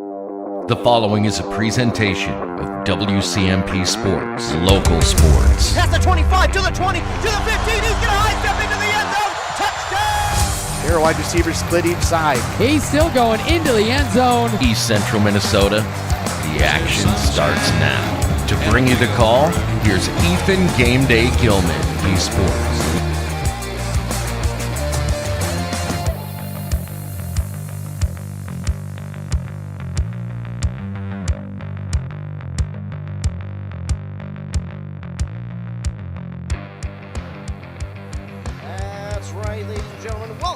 The following is a presentation of WCMP Sports, local sports. Past the 25, to the 20, to the 15, he's going to high step into the end zone, touchdown! Here, wide receivers split each side. He's still going into the end zone. East Central Minnesota, the action starts now. To bring you the call, here's Ethan Game Day Gilman, eSports.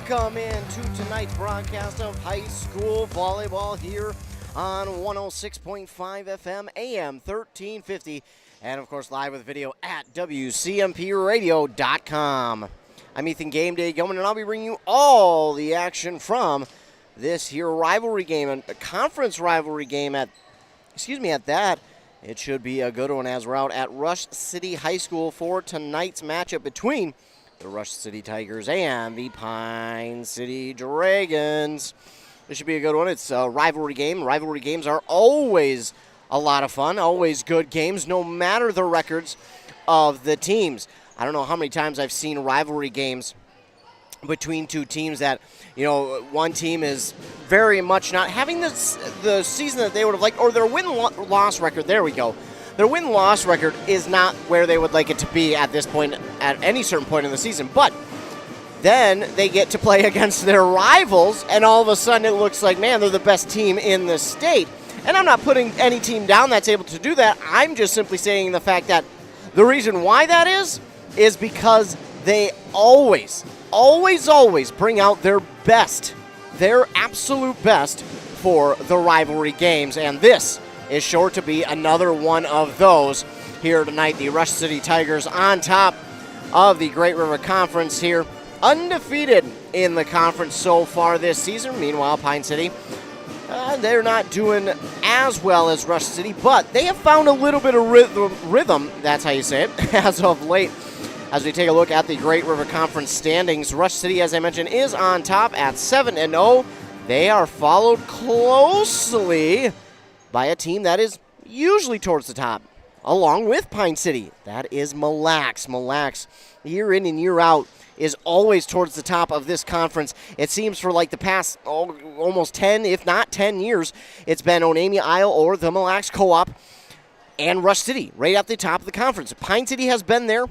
Welcome into tonight's broadcast of high school volleyball here on 106.5 FM, AM 1350, and of course live with video at WCMPradio.com. I'm Ethan Game Day Gilman, and I'll be bringing you all the action from this here rivalry game, a conference rivalry game at that. It should be a good one as we're out at Rush City High School for tonight's matchup between the Rush City Tigers and the Pine City Dragons. This should be a good one. It's a rivalry game. Rivalry games are always a lot of fun, always good games, no matter the records of the teams. I don't know how many times I've seen rivalry games between two teams that, one team is very much not having the season that they would have liked, or their win-loss record. There we go. Their win-loss record is not where they would like it to be at this point, at any certain point in the season. But then they get to play against their rivals, and all of a sudden it looks like, man, they're the best team in the state. And I'm not putting any team down that's able to do that. I'm just simply saying the fact that the reason why that is because they always bring out their best, their absolute best for the rivalry games. And this is sure to be another one of those here tonight. The Rush City Tigers on top of the Great River Conference here, undefeated in the conference so far this season. Meanwhile, Pine City, they're not doing as well as Rush City, but they have found a little bit of rhythm, that's how you say it, as of late. As we take a look at the Great River Conference standings, Rush City, as I mentioned, is on top at 7-0. They are followed closely by a team that is usually towards the top, along with Pine City. That is Mille Lacs. Mille Lacs, year in and year out, is always towards the top of this conference. It seems for like the past almost 10, if not 10 years, it's been Onamia Isle or the Mille Lacs Co-op and Rush City right at the top of the conference. Pine City has been there,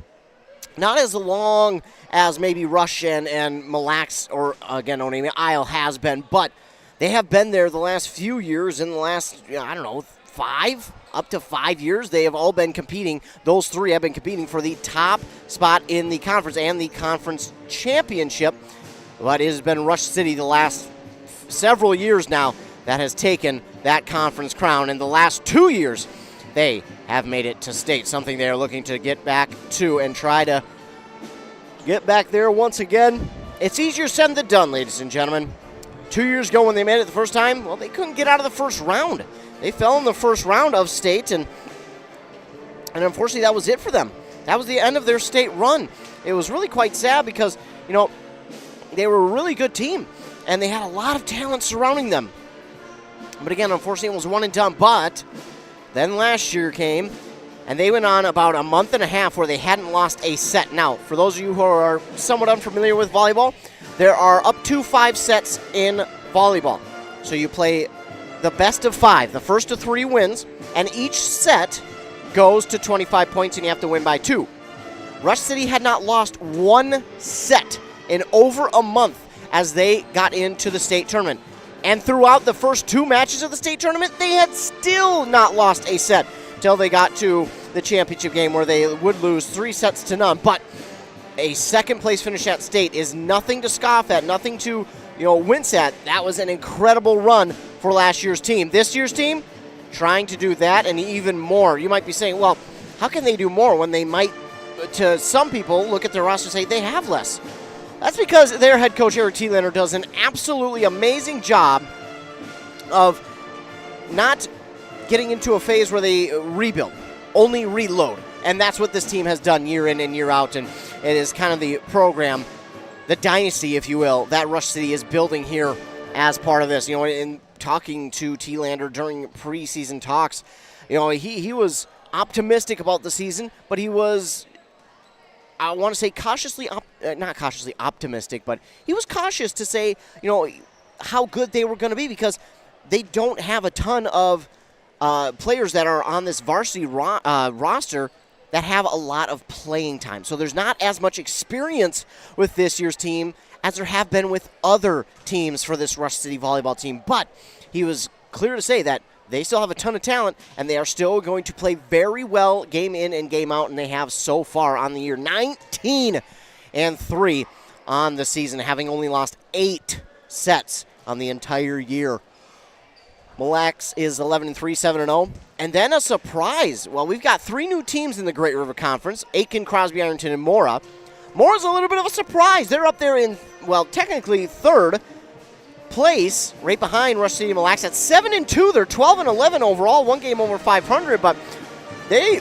not as long as maybe Rush and Mille Lacs or, again, Onamia Isle has been, but they have been there the last few years. In the last, 5 years, they have all been competing. Those three have been competing for the top spot in the conference and the conference championship. But it has been Rush City the last several years now that has taken that conference crown. In the last 2 years, they have made it to state, something they are looking to get back to and try to get back there once again. It's easier said than done, ladies and gentlemen. 2 years ago when they made it the first time, well, they couldn't get out of the first round. They fell in the first round of state, and unfortunately that was it for them. That was the end of their state run. It was really quite sad because, they were a really good team, and they had a lot of talent surrounding them. But again, unfortunately it was one and done. But then last year came, and they went on about a month and a half where they hadn't lost a set. Now, for those of you who are somewhat unfamiliar with volleyball, there are up to 5 sets in volleyball. So you play the best of 5. The first of 3 wins, and each set goes to 25 points, and you have to win by 2. Rush City had not lost 1 set in over a month as they got into the state tournament. And throughout the first 2 matches of the state tournament, they had still not lost a set till they got to the championship game where they would lose 3-0. But a second-place finish at state is nothing to scoff at, nothing to wince at. That was an incredible run for last year's team. This year's team, trying to do that and even more. You might be saying, well, how can they do more when they might, to some people, look at their roster and say they have less? That's because their head coach, Eric Thielander, does an absolutely amazing job of not getting into a phase where they rebuild, only reload. And that's what this team has done year in and year out. And it is kind of the program, the dynasty, if you will, that Rush City is building here as part of this. In talking to T-Lander during preseason talks, he was optimistic about the season, but he was, I want to say not cautiously optimistic, but he was cautious to say, how good they were going to be because they don't have a ton of players that are on this varsity roster that have a lot of playing time. So there's not as much experience with this year's team as there have been with other teams for this Rush City volleyball team. But he was clear to say that they still have a ton of talent, and they are still going to play very well game in and game out, and they have so far on the year 19-3 on the season, having only lost 8 sets on the entire year. Mille Lacs is 11-3, 7-0. And then a surprise. Well, we've got 3 new teams in the Great River Conference, Aiken, Crosby, Ironton, and Mora. Mora's a little bit of a surprise. They're up there in, technically 3rd place, right behind Rush City Mille Lacs at 7-2. They're 12-11 overall, 1 game over 500, but they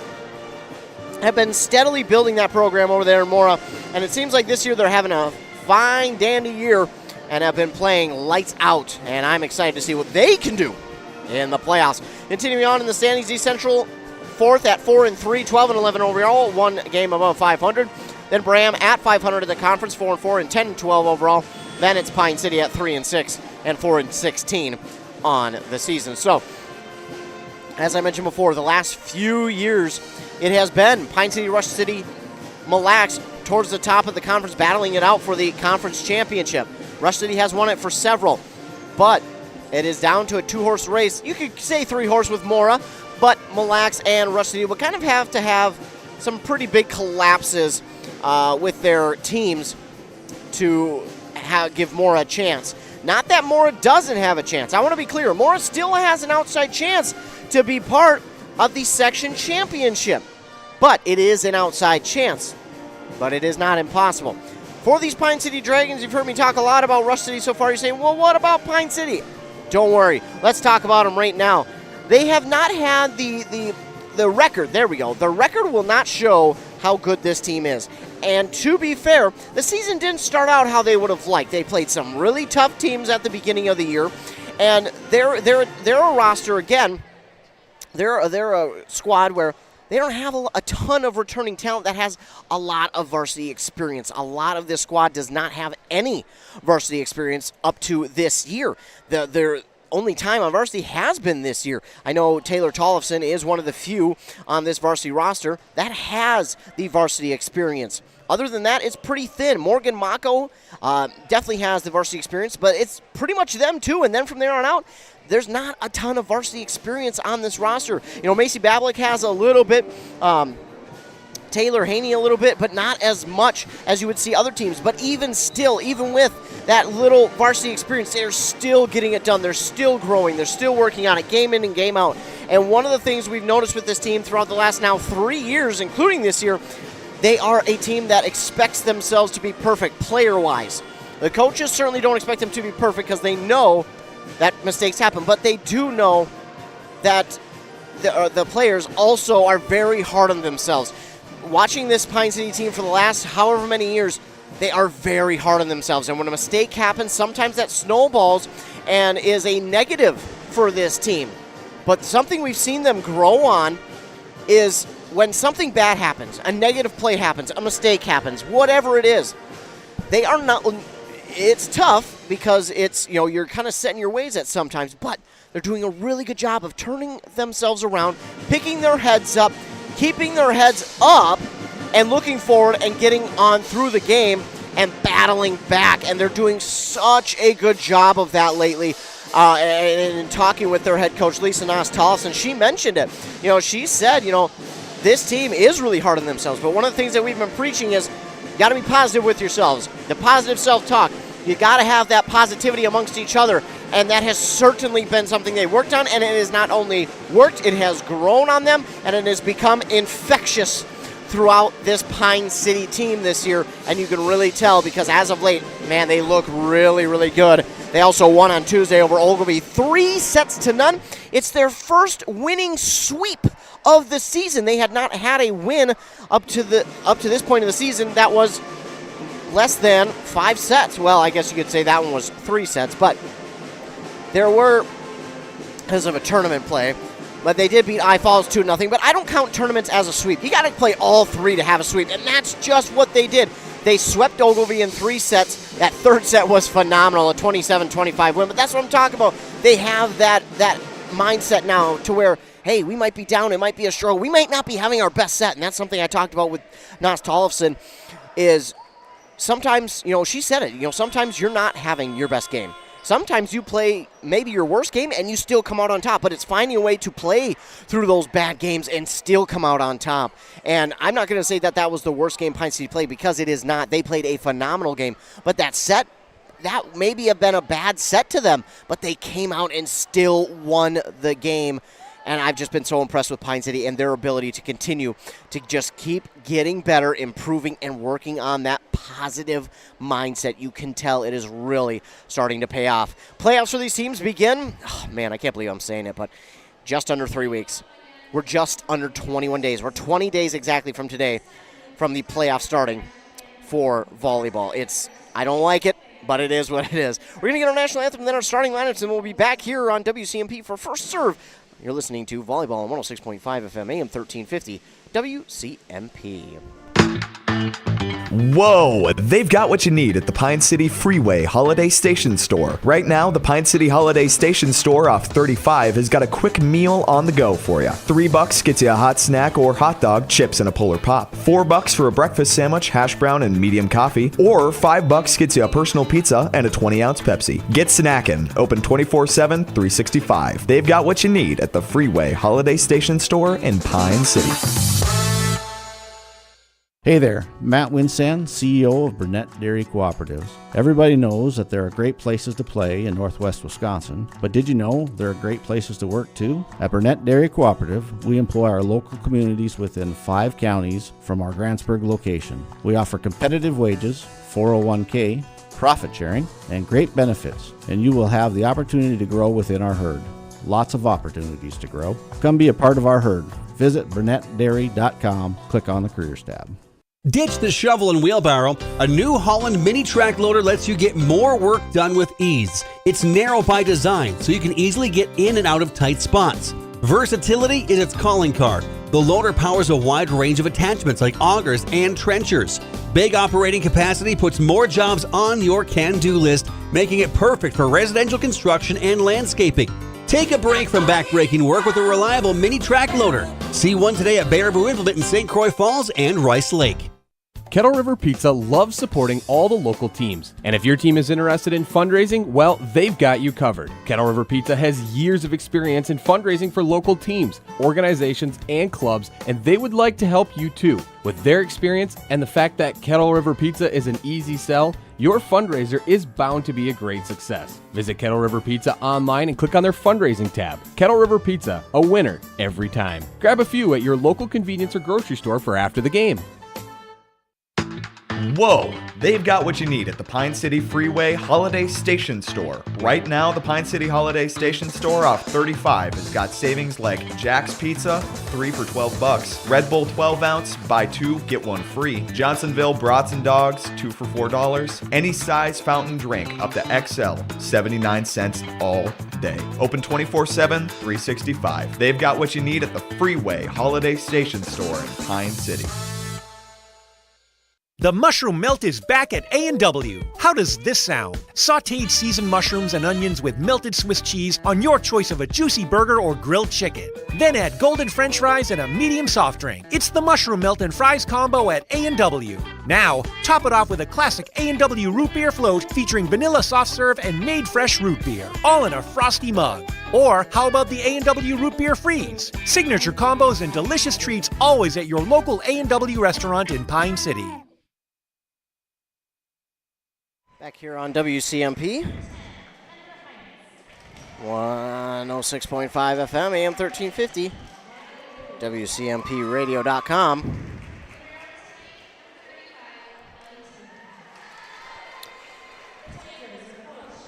have been steadily building that program over there in Mora, and it seems like this year they're having a fine, dandy year and have been playing lights out, and I'm excited to see what they can do in the playoffs. Continuing on in the standings, East Central 4th at 4-3, 12-11 overall, 1 game above 500. Then Bram at 500 in the conference, 4-4 and 10-12 overall. Then it's Pine City at 3-6 and 4-16 on the season. So, as I mentioned before, the last few years it has been Pine City, Rush City, Mille Lacs towards the top of the conference, battling it out for the conference championship. Rush City has won it for several, but it is down to a 2-horse race. You could say 3-horse with Mora, but Mille Lacs and Rush City will kind of have to have some pretty big collapses with their teams to give Mora a chance. Not that Mora doesn't have a chance. I want to be clear. Mora still has an outside chance to be part of the section championship, but it is an outside chance, but it is not impossible. For these Pine City Dragons, you've heard me talk a lot about Rush City so far. You're saying, well, what about Pine City? Don't worry. Let's talk about them right now. They have not had the record. There we go. The record will not show how good this team is. And to be fair, the season didn't start out how they would have liked. They played some really tough teams at the beginning of the year, and they're a roster, again, they're a squad where they don't have a ton of returning talent that has a lot of varsity experience. A lot of this squad does not have any varsity experience up to this year. Their only time on varsity has been this year. I know Taylor Tollefson is one of the few on this varsity roster that has the varsity experience. Other than that, it's pretty thin. Morgan Mako definitely has the varsity experience, but it's pretty much them too. And then from there on out, there's not a ton of varsity experience on this roster. Macy Bablik has a little bit, Taylor Haney a little bit, but not as much as you would see other teams. But even still, even with that little varsity experience, they're still getting it done. They're still growing. They're still working on it game in and game out. And one of the things we've noticed with this team throughout the last now 3 years, including this year, they are a team that expects themselves to be perfect player-wise. The coaches certainly don't expect them to be perfect because they know that mistakes happen, but they do know that the players also are very hard on themselves. Watching this Pine City team for the last however many years, they are very hard on themselves. And when a mistake happens, sometimes that snowballs and is a negative for this team. But something we've seen them grow on is when something bad happens, a negative play happens, a mistake happens, whatever it is, they are not... It's tough because it's, you're kind of set in your ways at sometimes, but they're doing a really good job of turning themselves around, picking their heads up, keeping their heads up, and looking forward and getting on through the game and battling back. And they're doing such a good job of that lately. And talking with their head coach, Lisa Noss-Tollefson, she mentioned it. She said, this team is really hard on themselves. But one of the things that we've been preaching is you got to be positive with yourselves. The positive self-talk. You got to have that positivity amongst each other, and that has certainly been something they worked on, and it has not only worked, it has grown on them, and it has become infectious throughout this Pine City team this year, and you can really tell because as of late, man, they look really, really good. They also won on Tuesday over Ogilvie 3-0. It's their first winning sweep of the season. They had not had a win up to this point of the season that was less than 5 sets. Well, I guess you could say that one was 3 sets, but there were because of a tournament play. But they did beat I Falls 2-0. But I don't count tournaments as a sweep. You got to play all three to have a sweep, and that's just what they did. They swept Ogilvie in 3 sets. That third set was phenomenal, a 27-25 win. But that's what I'm talking about. They have that mindset now to where, hey, we might be down. It might be a struggle. We might not be having our best set, and that's something I talked about with Nas Tollefson is sometimes, she said it, sometimes you're not having your best game. Sometimes you play maybe your worst game and you still come out on top, but it's finding a way to play through those bad games and still come out on top. And I'm not going to say that was the worst game Pine City played, because it is not. They played a phenomenal game, but that set, that maybe have been a bad set to them, but they came out and still won the game. And I've just been so impressed with Pine City and their ability to continue to just keep getting better, improving, and working on that positive mindset. You can tell it is really starting to pay off. Playoffs for these teams begin, oh man, I can't believe I'm saying it, but just under 3 weeks. We're just under 21 days. We're 20 days exactly from today from the playoff starting for volleyball. I don't like it, but it is what it is. We're going to get our national anthem and then our starting lineups, and we'll be back here on WCMP for First Serve. You're listening to Volleyball on 106.5 FM, AM 1350, WCMP. Whoa! They've got what you need at the Pine City Freeway Holiday Station Store. Right now, the Pine City Holiday Station Store off 35 has got a quick meal on the go for you. $3 gets you a hot snack or hot dog, chips, and a Polar Pop. $4 for a breakfast sandwich, hash brown, and medium coffee. Or $5 gets you a personal pizza and a 20-ounce Pepsi. Get snacking. Open 24/7, 365. They've got what you need at the Freeway Holiday Station Store in Pine City. Hey there, Matt Winsan, CEO of Burnett Dairy Cooperatives. Everybody knows that there are great places to play in Northwest Wisconsin, but did you know there are great places to work too? At Burnett Dairy Cooperative, we employ our local communities within 5 counties from our Grantsburg location. We offer competitive wages, 401k, profit sharing, and great benefits, and you will have the opportunity to grow within our herd. Lots of opportunities to grow. Come be a part of our herd. Visit BurnettDairy.com, click on the Careers tab. Ditch the shovel and wheelbarrow. A New Holland mini track loader lets you get more work done with ease. It's narrow by design, so you can easily get in and out of tight spots. Versatility is its calling card. The loader powers a wide range of attachments like augers and trenchers. Big operating capacity puts more jobs on your can-do list, making it perfect for residential construction and landscaping. Take a break from backbreaking work with a reliable mini track loader. See one today at Baraboo Implement in St. Croix Falls and Rice Lake. Kettle River Pizza loves supporting all the local teams. And if your team is interested in fundraising, well, they've got you covered. Kettle River Pizza has years of experience in fundraising for local teams, organizations, and clubs, and they would like to help you too. With their experience and the fact that Kettle River Pizza is an easy sell, your fundraiser is bound to be a great success. Visit Kettle River Pizza online and click on their fundraising tab. Kettle River Pizza, a winner every time. Grab a few at your local convenience or grocery store for after the game. Whoa! They've got what you need at the Pine City Freeway Holiday Station Store. Right now, the Pine City Holiday Station Store off 35 has got savings like Jack's Pizza, 3 for $12, Red Bull 12-ounce, buy 2, get 1 free, Johnsonville Brats and Dogs, 2 for $4, any size fountain drink up to XL, 79 cents all day. Open 24/7, 365. They've got what you need at the Freeway Holiday Station Store in Pine City. The mushroom melt is back at A&W. How does this sound? Sautéed seasoned mushrooms and onions with melted Swiss cheese on your choice of a juicy burger or grilled chicken. Then add golden French fries and a medium soft drink. It's the mushroom melt and fries combo at A&W. Now, top it off with a classic A&W root beer float featuring vanilla soft serve and made fresh root beer, all in a frosty mug. Or how about the A&W root beer freeze? Signature combos and delicious treats always at your local A&W restaurant in Pine City. Back here on WCMP, 106.5 FM, AM 1350, WCMPradio.com.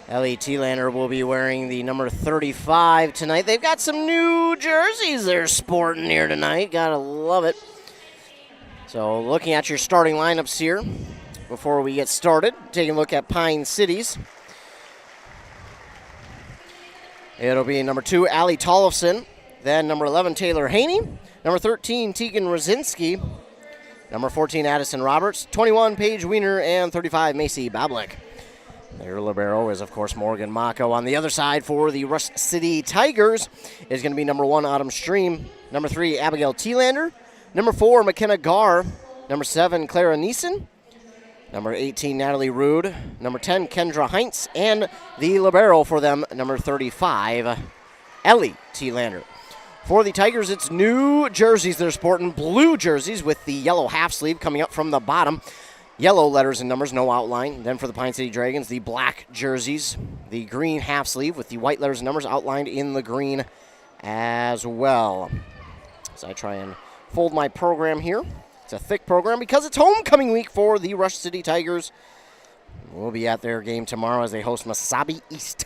Ellie Thielander will be wearing the number 35 tonight. They've got some new jerseys they're sporting here tonight. Gotta love it. So looking at your starting lineups here, before we get started, taking a look at Pine City's. It'll be number 2, Allie Tollefson. Then number 11, Taylor Haney. Number 13, Tegan Rosinski. Number 14, Addison Roberts. 21, Paige Wiener. And 35, Macy Bablik. Their libero is, of course, Morgan Mako. On the other side for the Rush City Tigers is going to be number 1, Autumn Stream. Number 3, Abigail Thielander. Number 4, McKenna Garr. Number 7, Clara Neeson. Number 18, Natalie Rude. Number 10, Kendra Heinz. And the libero for them, number 35, Ellie Thielander. For the Tigers, it's new jerseys. They're sporting blue jerseys with the yellow half sleeve coming up from the bottom. Yellow letters and numbers, no outline. Then for the Pine City Dragons, the black jerseys, the green half sleeve with the white letters and numbers outlined in the green as well. As I try and fold my program here. It's a thick program because it's homecoming week for the Rush City Tigers. We'll be at their game tomorrow as they host Mesabi East.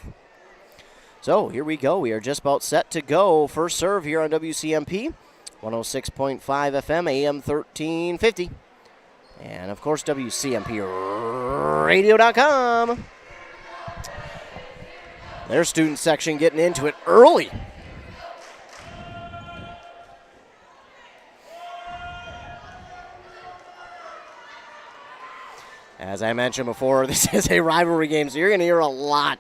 So here we go. We are just about set to go. First serve here on WCMP, 106.5 FM, AM 1350. And, of course, WCMPradio.com. Their student section getting into it early. As I mentioned before, this is a rivalry game, so you're going to hear a lot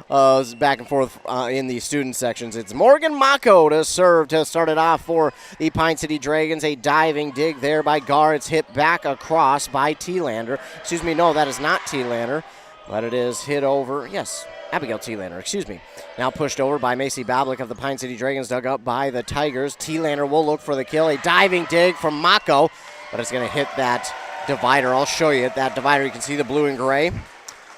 back and forth in the student sections. It's Morgan Mako to serve to start it off for the Pine City Dragons. A diving dig there by Gar. It's hit back across by Thielander. Excuse me, no, that is not Thielander, but it is hit over. Yes, Abigail Thielander, excuse me. Now pushed over by Macy Bablik of the Pine City Dragons, dug up by the Tigers. Thielander will look for the kill. A diving dig from Mako, but it's going to hit that divider. I'll show you that divider. You can see the blue and gray.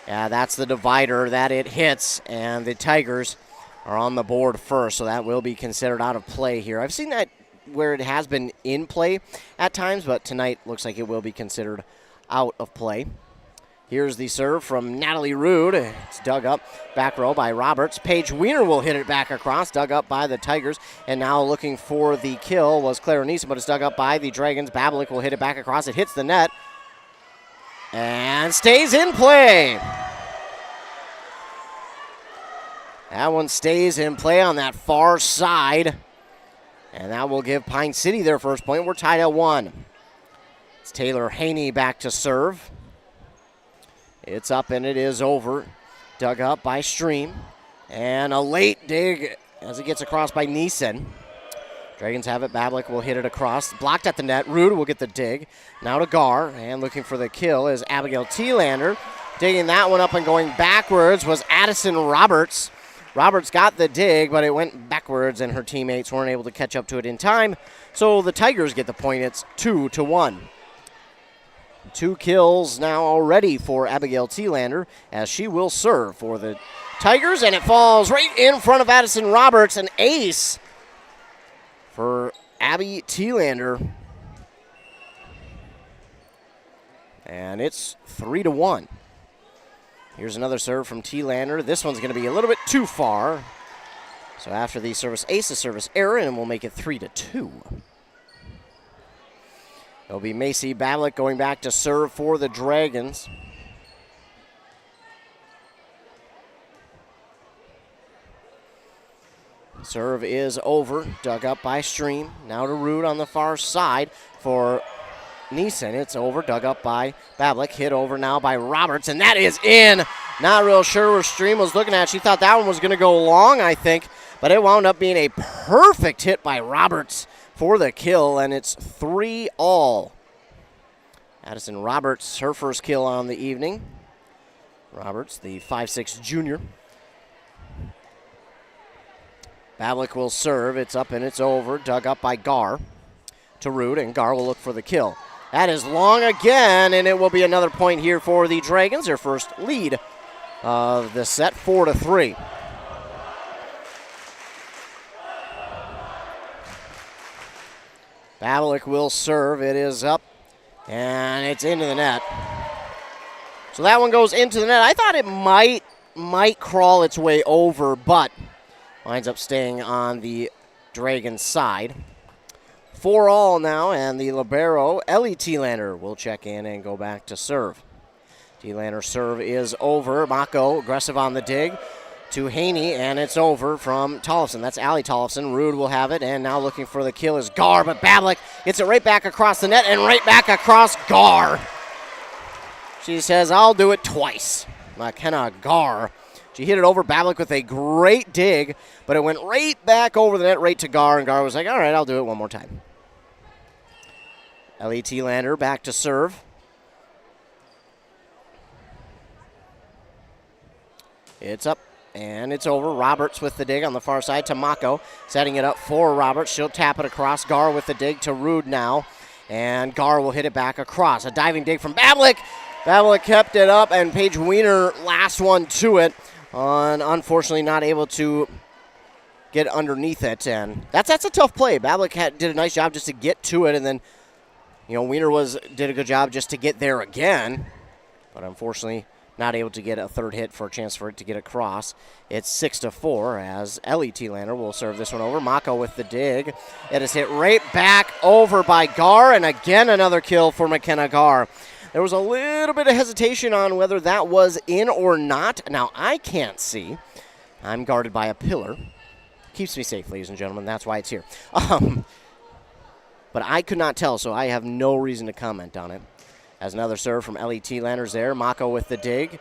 Yeah, that's the divider that it hits, and the Tigers are on the board first, so that will be considered out of play here. I've seen that where it has been in play at times, but tonight looks like it will be considered out of play. Here's the serve from Natalie Rude. It's dug up back row by Roberts. Paige Wiener will hit it back across, dug up by the Tigers, and now looking for the kill was Clara Neeson, but it's dug up by the Dragons. Bablik will hit it back across. It hits the net and stays in play. That one stays in play on that far side, and that will give Pine City their first point. We're tied at 1. It's Taylor Haney back to serve. It's up and it is over. Dug up by Stream. And a late dig as it gets across by Neeson. Dragons have it. Bablik will hit it across. Blocked at the net. Rude will get the dig. Now to Gar. And looking for the kill is Abigail Thielander. Digging that one up and going backwards was Addison Roberts. Roberts got the dig, but it went backwards, and her teammates weren't able to catch up to it in time. So the Tigers get the point. It's 2-1. 2 kills now already for Abigail Thielander as she will serve for the Tigers, and it falls right in front of Addison Roberts. An ace for Abby Thielander. And it's 3-1. Here's another serve from Thielander. This one's going to be a little bit too far. So after the service ace, a service error, and we'll make it 3-2. It'll be Macy Bablik going back to serve for the Dragons. Serve is over, dug up by Stream. Now to Rude on the far side for Neeson. It's over, dug up by Bablik. Hit over now by Roberts, and that is in. Not real sure where Stream was looking at. She thought that one was going to go long, I think, but it wound up being a perfect hit by Roberts for the kill, and it's 3-all. Addison Roberts, her first kill on the evening. Roberts, the 5'6" junior. Bablik will serve. It's up and it's over. Dug up by Gar to Rude, and Gar will look for the kill. That is long again, and it will be another point here for the Dragons. Their first lead of the set, 4-3. Bablik will serve. It is up, and it's into the net. So that one goes into the net. I thought it might crawl its way over, but winds up staying on the Dragons' side. 4-all now, and the libero, Ellie Thielander, will check in and go back to serve. Thielander serve is over. Mako aggressive on the dig. to Haney, and it's over from Tollefson. That's Allie Tollefson. Rude will have it, and now looking for the kill is Gar, but Bablik gets it right back across the net and right back across Gar. She says, I'll do it twice. McKenna Gar. She hit it over Bablik with a great dig, but it went right back over the net, right to Gar, and Gar was like, all right, I'll do it one more time. Ellie T-Lander back to serve. It's up. And it's over. Roberts with the dig on the far side to Mako. Setting it up for Roberts. She'll tap it across. Gar with the dig to Rude now. And Gar will hit it back across. A diving dig from Bablik. Bablik kept it up, and Paige Wiener last one to it. Unfortunately not able to get underneath it. And that's a tough play. Bablik did a nice job just to get to it, and then Wiener did a good job just to get there again. But unfortunately not able to get a third hit for a chance for it to get across. It's 6-4 as Ellie T-Lander will serve this one over. Mako with the dig. It is hit right back over by Gar, and again another kill for McKenna Gar. There was a little bit of hesitation on whether that was in or not. Now, I can't see. I'm guarded by a pillar. Keeps me safe, ladies and gentlemen. That's why it's here. But I could not tell, so I have no reason to comment on it. As another serve from Ellie T-Landers there. Mako with the dig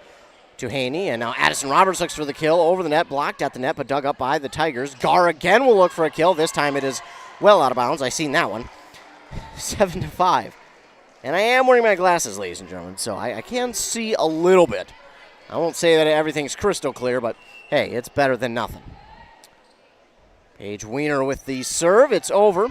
to Haney. And now Addison Roberts looks for the kill over the net. Blocked at the net, but dug up by the Tigers. Gar again will look for a kill. This time it is well out of bounds. I seen that one. 7-5. And I am wearing my glasses, ladies and gentlemen, so I can see a little bit. I won't say that everything's crystal clear, but hey, it's better than nothing. Paige Wiener with the serve. It's over.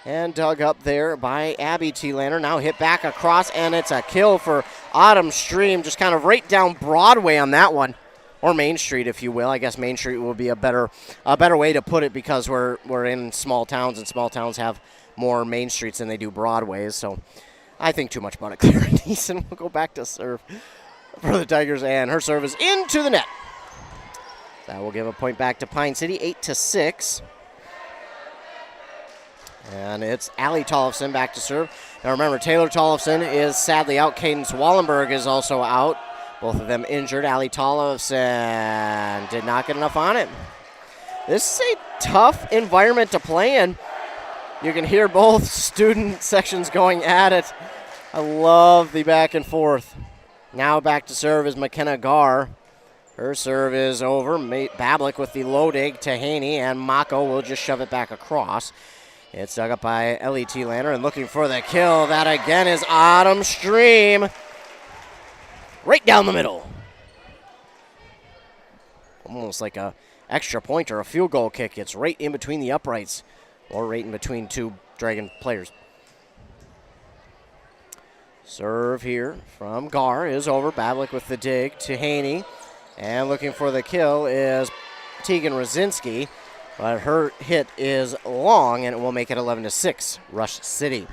And dug up there by Abby T-Lander. Now hit back across, and it's a kill for Autumn Stream. Just kind of right down Broadway on that one. Or Main Street, if you will. I guess Main Street will be a better way to put it because we're in small towns, and small towns have more Main Streets than they do Broadways. So I think too much about it. Clara Neeson will go back to serve for the Tigers, and her serve is into the net. That will give a point back to Pine City, 8-6. And it's Allie Tollefson back to serve. Now remember, Taylor Tollefson is sadly out. Cadence Wallenberg is also out. Both of them injured. Allie Tollefson did not get enough on it. This is a tough environment to play in. You can hear both student sections going at it. I love the back and forth. Now back to serve is McKenna Gar. Her serve is over. Bablik with the low dig to Haney, and Mako will just shove it back across. It's dug up by Ellie T-Lander, and looking for the kill. That again is Autumn Stream. Right down the middle. Almost like a extra point or a field goal kick. It's right in between the uprights, or right in between two Dragon players. Serve here from Gar is over. Bablik with the dig to Haney. And looking for the kill is Tegan Rosinski. But her hit is long, and it will make it 11-6, Rush City.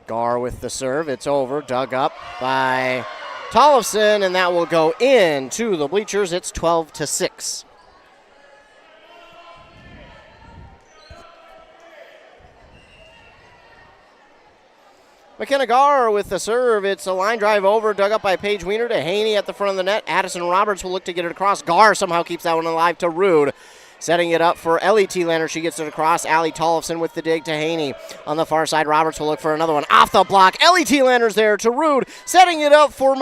Gar with the serve. It's over. Dug up by Tollefson, and that will go into the bleachers. It's 12-6. McKenna Gar with the serve. It's a line drive over, dug up by Paige Wiener to Haney at the front of the net. Addison Roberts will look to get it across. Gar somehow keeps that one alive to Rude. Setting it up for Ellie T-Lander. She gets it across. Allie Tollefson with the dig to Haney. On the far side, Roberts will look for another one. Off the block. Ellie T-Lander's there to Rude. Setting it up for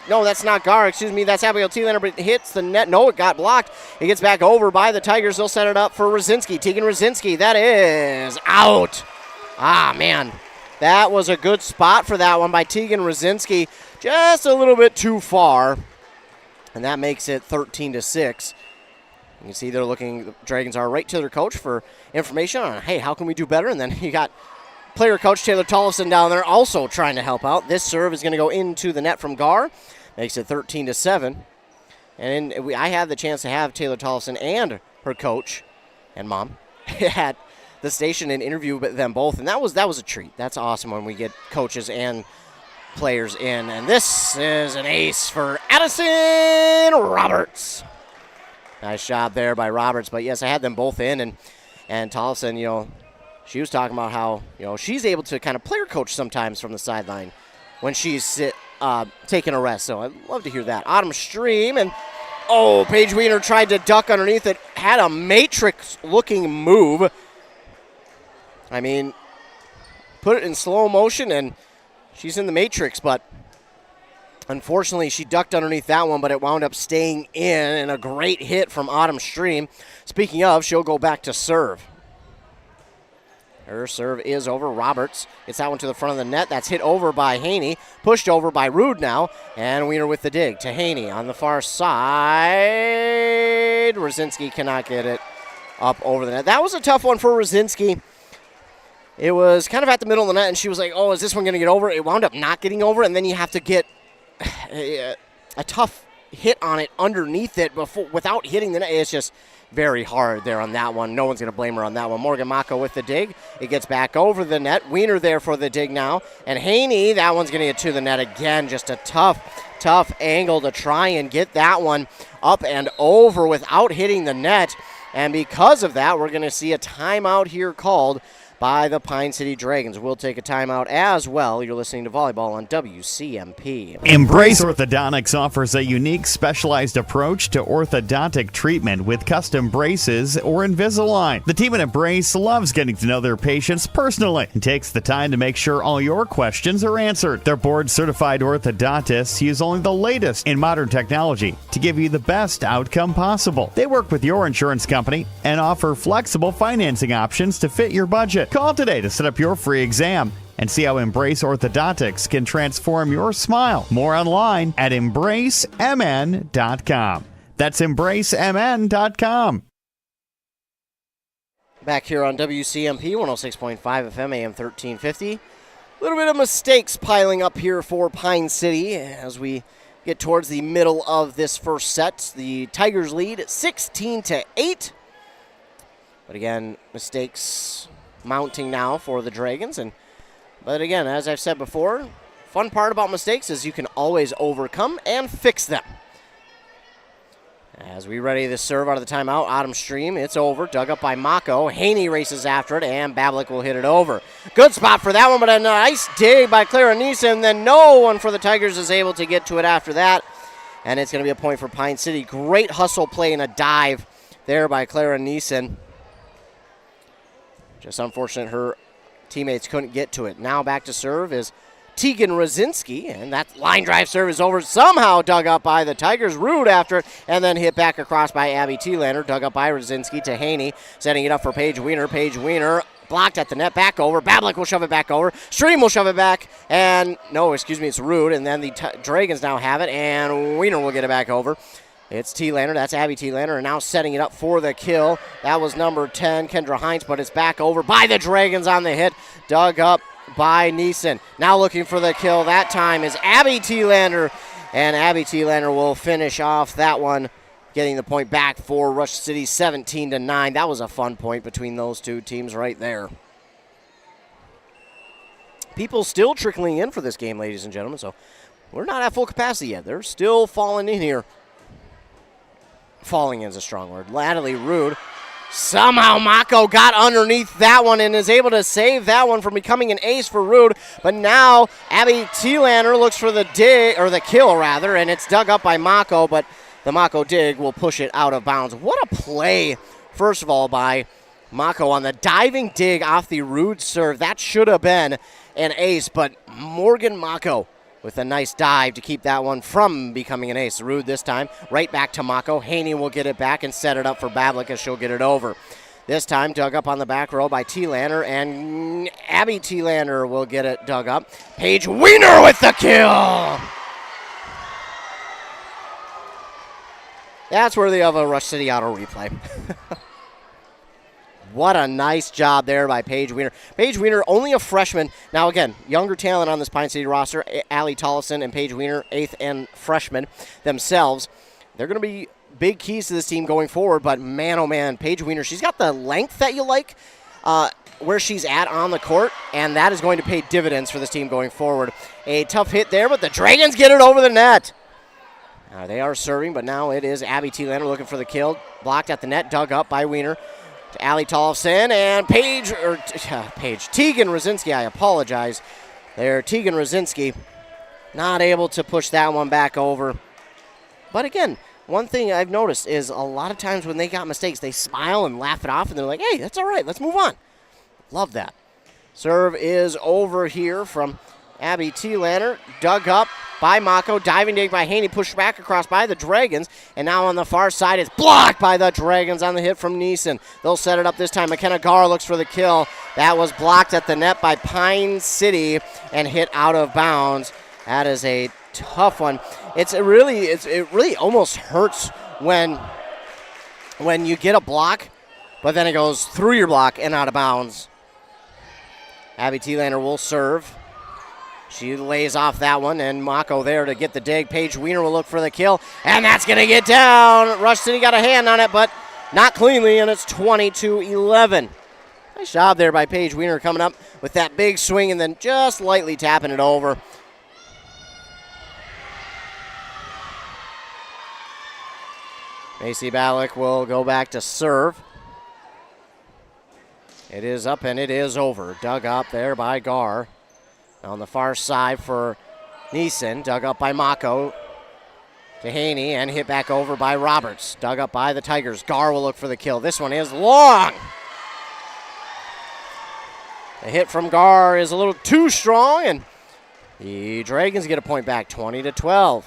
No, that's not Gar. Excuse me. That's Abigail T-Lander, but it hits the net. No, it got blocked. It gets back over by the Tigers. They'll set it up for Rosinski. Tegan Rosinski. That is out. Ah, man. That was a good spot for that one by Tegan Rosinski. Just a little bit too far. And that makes it 13-6. You can see they're looking, the Dragons are right to their coach for information on, hey, how can we do better? And then you got player coach Taylor Tollefson down there also trying to help out. This serve is going to go into the net from Gar. Makes it 13-7. And I had the chance to have Taylor Tollefson and her coach and mom at the station and interview them both, and that was a treat. That's awesome when we get coaches and players in. And this is an ace for Addison Roberts. Nice job there by Roberts. But yes, I had them both in, and Tollefson, she was talking about how, she's able to kind of player coach sometimes from the sideline when she's taking a rest. So I'd love to hear that. Autumn Stream, and Paige Wiener tried to duck underneath it. Had a Matrix-looking move. I mean, put it in slow motion, and she's in the Matrix, but unfortunately she ducked underneath that one, but it wound up staying in, and a great hit from Autumn Stream. Speaking of, she'll go back to serve. Her serve is over. Roberts gets that one to the front of the net. That's hit over by Haney. Pushed over by Rude now. And Wiener with the dig to Haney on the far side. Rosinski cannot get it up over the net. That was a tough one for Rosinski. It was kind of at the middle of the net, and she was like, is this one going to get over? It wound up not getting over, and then you have to get a tough hit on it underneath it without hitting the net. It's just very hard there on that one. No one's going to blame her on that one. Morgan Mako with the dig. It gets back over the net. Wiener there for the dig now. And Haney, that one's going to get to the net again. Just a tough angle to try and get that one up and over without hitting the net. And because of that, we're going to see a timeout here called by the Pine City Dragons. We'll take a timeout as well. You're listening to Volleyball on WCMP. Embrace Orthodontics offers a unique specialized approach to orthodontic treatment with custom braces or Invisalign. The team at Embrace loves getting to know their patients personally and takes the time to make sure all your questions are answered. Their board-certified orthodontists use only the latest in modern technology to give you the best outcome possible. They work with your insurance company and offer flexible financing options to fit your budget. Call today to set up your free exam and see how Embrace Orthodontics can transform your smile. More online at embracemn.com. That's embracemn.com. Back here on WCMP 106.5 FM, AM 1350. A little bit of mistakes piling up here for Pine City as we get towards the middle of this first set. The Tigers lead 16-8. But again, mistakes mounting now for the Dragons. But again, as I've said before, fun part about mistakes is you can always overcome and fix them. As we ready to serve out of the timeout, Autumn Stream, it's over, dug up by Mako. Haney races after it, and Bablik will hit it over. Good spot for that one, but a nice dig by Clara Neeson. Then no one for the Tigers is able to get to it after that, and it's going to be a point for Pine City. Great hustle play and a dive there by Clara Neeson. Just unfortunate her teammates couldn't get to it. Now back to serve is Tegan Rosinski, and that line drive serve is over. Somehow dug up by the Tigers. Rude after it, and then hit back across by Abby Thielander. Dug up by Rosinski to Haney, setting it up for Paige Wiener. Paige Wiener blocked at the net, back over. Bablik will shove it back over. Stream will shove it back, and it's Rude, and then the Dragons now have it, and Wiener will get it back over. It's Thielander, that's Abby Thielander, and now setting it up for the kill. That was number 10, Kendra Heinz, but it's back over by the Dragons on the hit. Dug up by Neeson. Now looking for the kill. That time is Abby Thielander, and Abby Thielander will finish off that one, getting the point back for Rush City 17-9. That was a fun point between those two teams right there. People still trickling in for this game, ladies and gentlemen, so we're not at full capacity yet. They're still falling in here. Falling in is a strong word. Natalie Rude. Somehow Mako got underneath that one and is able to save that one from becoming an ace for Rude. But now Abby Thielander looks for the dig, or the kill rather, and it's dug up by Mako, but the Mako dig will push it out of bounds. What a play, first of all, by Mako on the diving dig off the Rude serve. That should have been an ace, but Morgan Mako with a nice dive to keep that one from becoming an ace. Rude this time, right back to Mako. Haney will get it back and set it up for Bablik as she'll get it over. This time dug up on the back row by Thielander, and Abby Thielander will get it dug up. Paige Wiener with the kill! That's worthy of a Rush City Auto replay. What a nice job there by Paige Wiener. Paige Wiener, only a freshman. Now, again, younger talent on this Pine City roster. Allie Tollison and Paige Wiener, 8th and freshman themselves. They're going to be big keys to this team going forward, but man, oh man, Paige Wiener, she's got the length that you like where she's at on the court, and that is going to pay dividends for this team going forward. A tough hit there, but the Dragons get it over the net. They are serving, but now it is Abby Thielander looking for the kill. Blocked at the net, dug up by Wiener. to Allie Tollefson and Tegan Rosinski, I apologize. There, Tegan Rosinski not able to push that one back over. But again, one thing I've noticed is a lot of times when they got mistakes, they smile and laugh it off, and they're like, hey, that's all right, let's move on. Love that. Serve is over here from Abby Thielander, dug up by Mako, diving dig by Haney, pushed back across by the Dragons, and now on the far side it's blocked by the Dragons on the hit from Neeson. They'll set it up this time. McKenna Gar looks for the kill. That was blocked at the net by Pine City and hit out of bounds. That is a tough one. It really almost hurts when you get a block, but then it goes through your block and out of bounds. Abby Thielander will serve. She lays off that one, and Mako there to get the dig. Paige Wiener will look for the kill, and that's going to get down. Rush City got a hand on it, but not cleanly, and it's 20-11. Nice job there by Paige Wiener coming up with that big swing and then just lightly tapping it over. Macy Ballack will go back to serve. It is up and it is over. Dug up there by Gar. On the far side for Neeson. Dug up by Mako to Haney and hit back over by Roberts. Dug up by the Tigers. Gar will look for the kill. This one is long. The hit from Gar is a little too strong, and the Dragons get a point back, 20-12.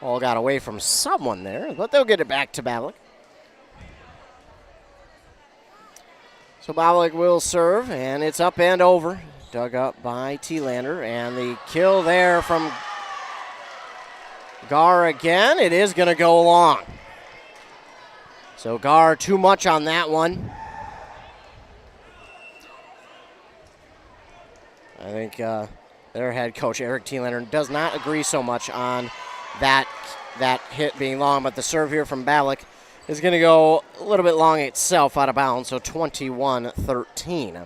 All got away from someone there, but they'll get it back to Ballack. So Ballack will serve, and it's up and over. Dug up by Thielander, and the kill there from Gar again. It is going to go long. So Gar too much on that one. I think their head coach, Eric Thielander, does not agree so much on that hit being long, but the serve here from Ballack is going to go a little bit long itself out of bounds, so 21-13.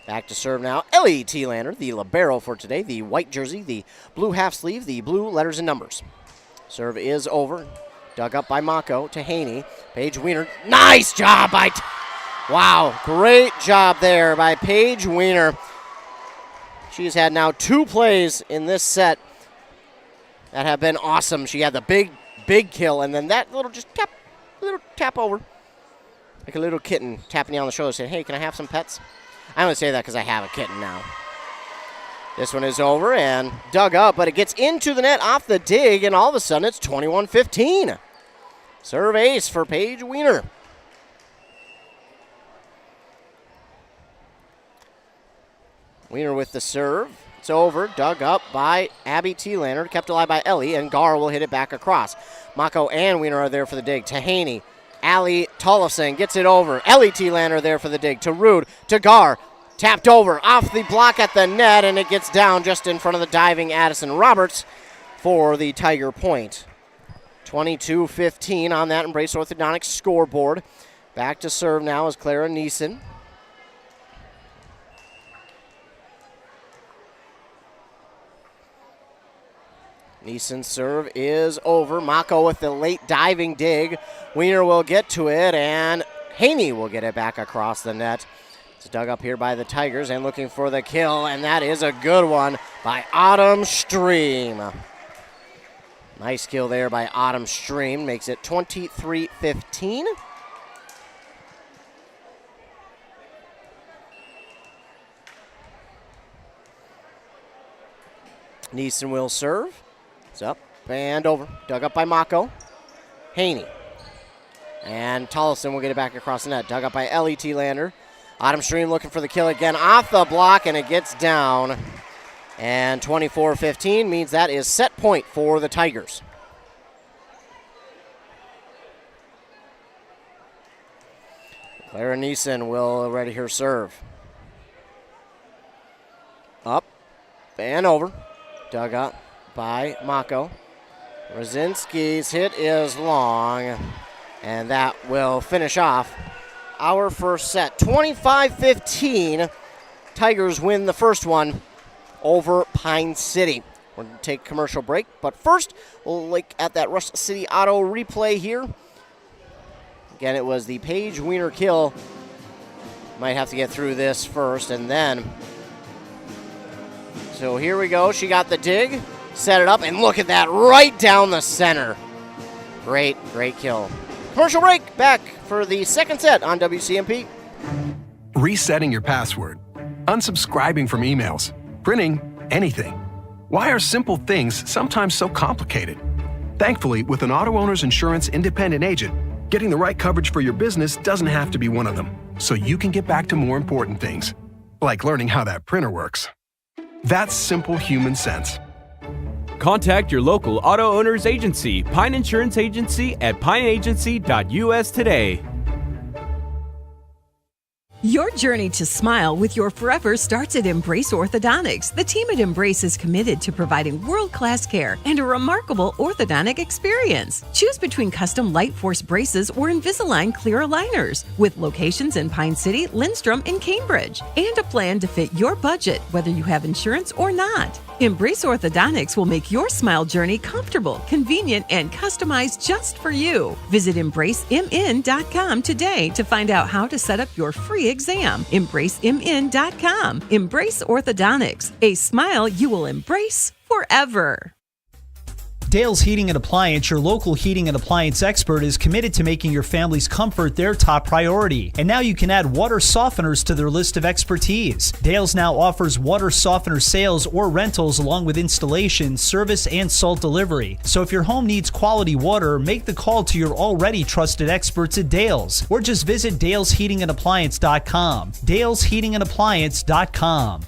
Back to serve now, Ellie Thielander, the libero for today, the white jersey, the blue half sleeve, the blue letters and numbers. Serve is over. Dug up by Mako to Haney. Paige Wiener, nice job by... Wow, great job there by Paige Wiener. She's had now 2 plays in this set that have been awesome. She had the big kill, and then that little tap over. Like a little kitten tapping you on the shoulder saying, hey, can I have some pets? I'm going to say that because I have a kitten now. This one is over and dug up, but it gets into the net off the dig, and all of a sudden it's 21-15. Serve ace for Paige Wiener. Wiener with the serve. It's over, dug up by Abby Thielander, kept alive by Ellie, and Gar will hit it back across. Mako and Wiener are there for the dig. To Haney, Allie Tollefson gets it over. Ellie Thielander there for the dig. To Rude, to Gar, tapped over, off the block at the net, and it gets down just in front of the diving Addison Roberts for the Tiger point. 22-15 on that Embrace Orthodontics scoreboard. Back to serve now is Clara Neeson. Neeson's serve is over. Mako with the late diving dig. Wiener will get to it, and Haney will get it back across the net. It's dug up here by the Tigers and looking for the kill, and that is a good one by Autumn Stream. Nice kill there by Autumn Stream. Makes it 23-15. Neeson will serve. It's up and over. Dug up by Mako. Haney. And Tollefson will get it back across the net. Dug up by Ellie Thielander. Autumn Stream looking for the kill again off the block, and it gets down. And 24-15 means that is set point for the Tigers. Clara Neeson will ready her serve. Up and over. Dug up by Mako. Rosinski's hit is long, and that will finish off our first set. 25-15. Tigers win the first one over Pine City. We're going to take a commercial break, but first, we'll look at that Rush City Auto replay here. Again, it was the Paige Wiener kill. Might have to get through this first, and then. So here we go. She got the dig, set it up, and look at that, right down the center. Great kill. Commercial break, back for the second set on WCMP. Resetting your password, unsubscribing from emails, printing anything. Why are simple things sometimes so complicated? Thankfully, with an auto owner's insurance independent agent, getting the right coverage for your business doesn't have to be one of them, so you can get back to more important things, like learning how that printer works. That's simple human sense. Contact your local auto owner's agency, Pine Insurance Agency, at pineagency.us today. Your journey to smile with your forever starts at Embrace Orthodontics. The team at Embrace is committed to providing world-class care and a remarkable orthodontic experience. Choose between custom Light Force braces or Invisalign clear aligners with locations in Pine City, Lindstrom, and Cambridge, and a plan to fit your budget, whether you have insurance or not. Embrace Orthodontics will make your smile journey comfortable, convenient, and customized just for you. Visit EmbraceMN.com today to find out how to set up your free exam. EmbraceMN.com. Embrace Orthodontics. A smile you will embrace forever. Dale's Heating and Appliance, your local heating and appliance expert, is committed to making your family's comfort their top priority. And now you can add water softeners to their list of expertise. Dale's now offers water softener sales or rentals along with installation, service, and salt delivery. So if your home needs quality water, make the call to your already trusted experts at Dale's, or just visit dalesheatingandappliance.com. dalesheatingandappliance.com.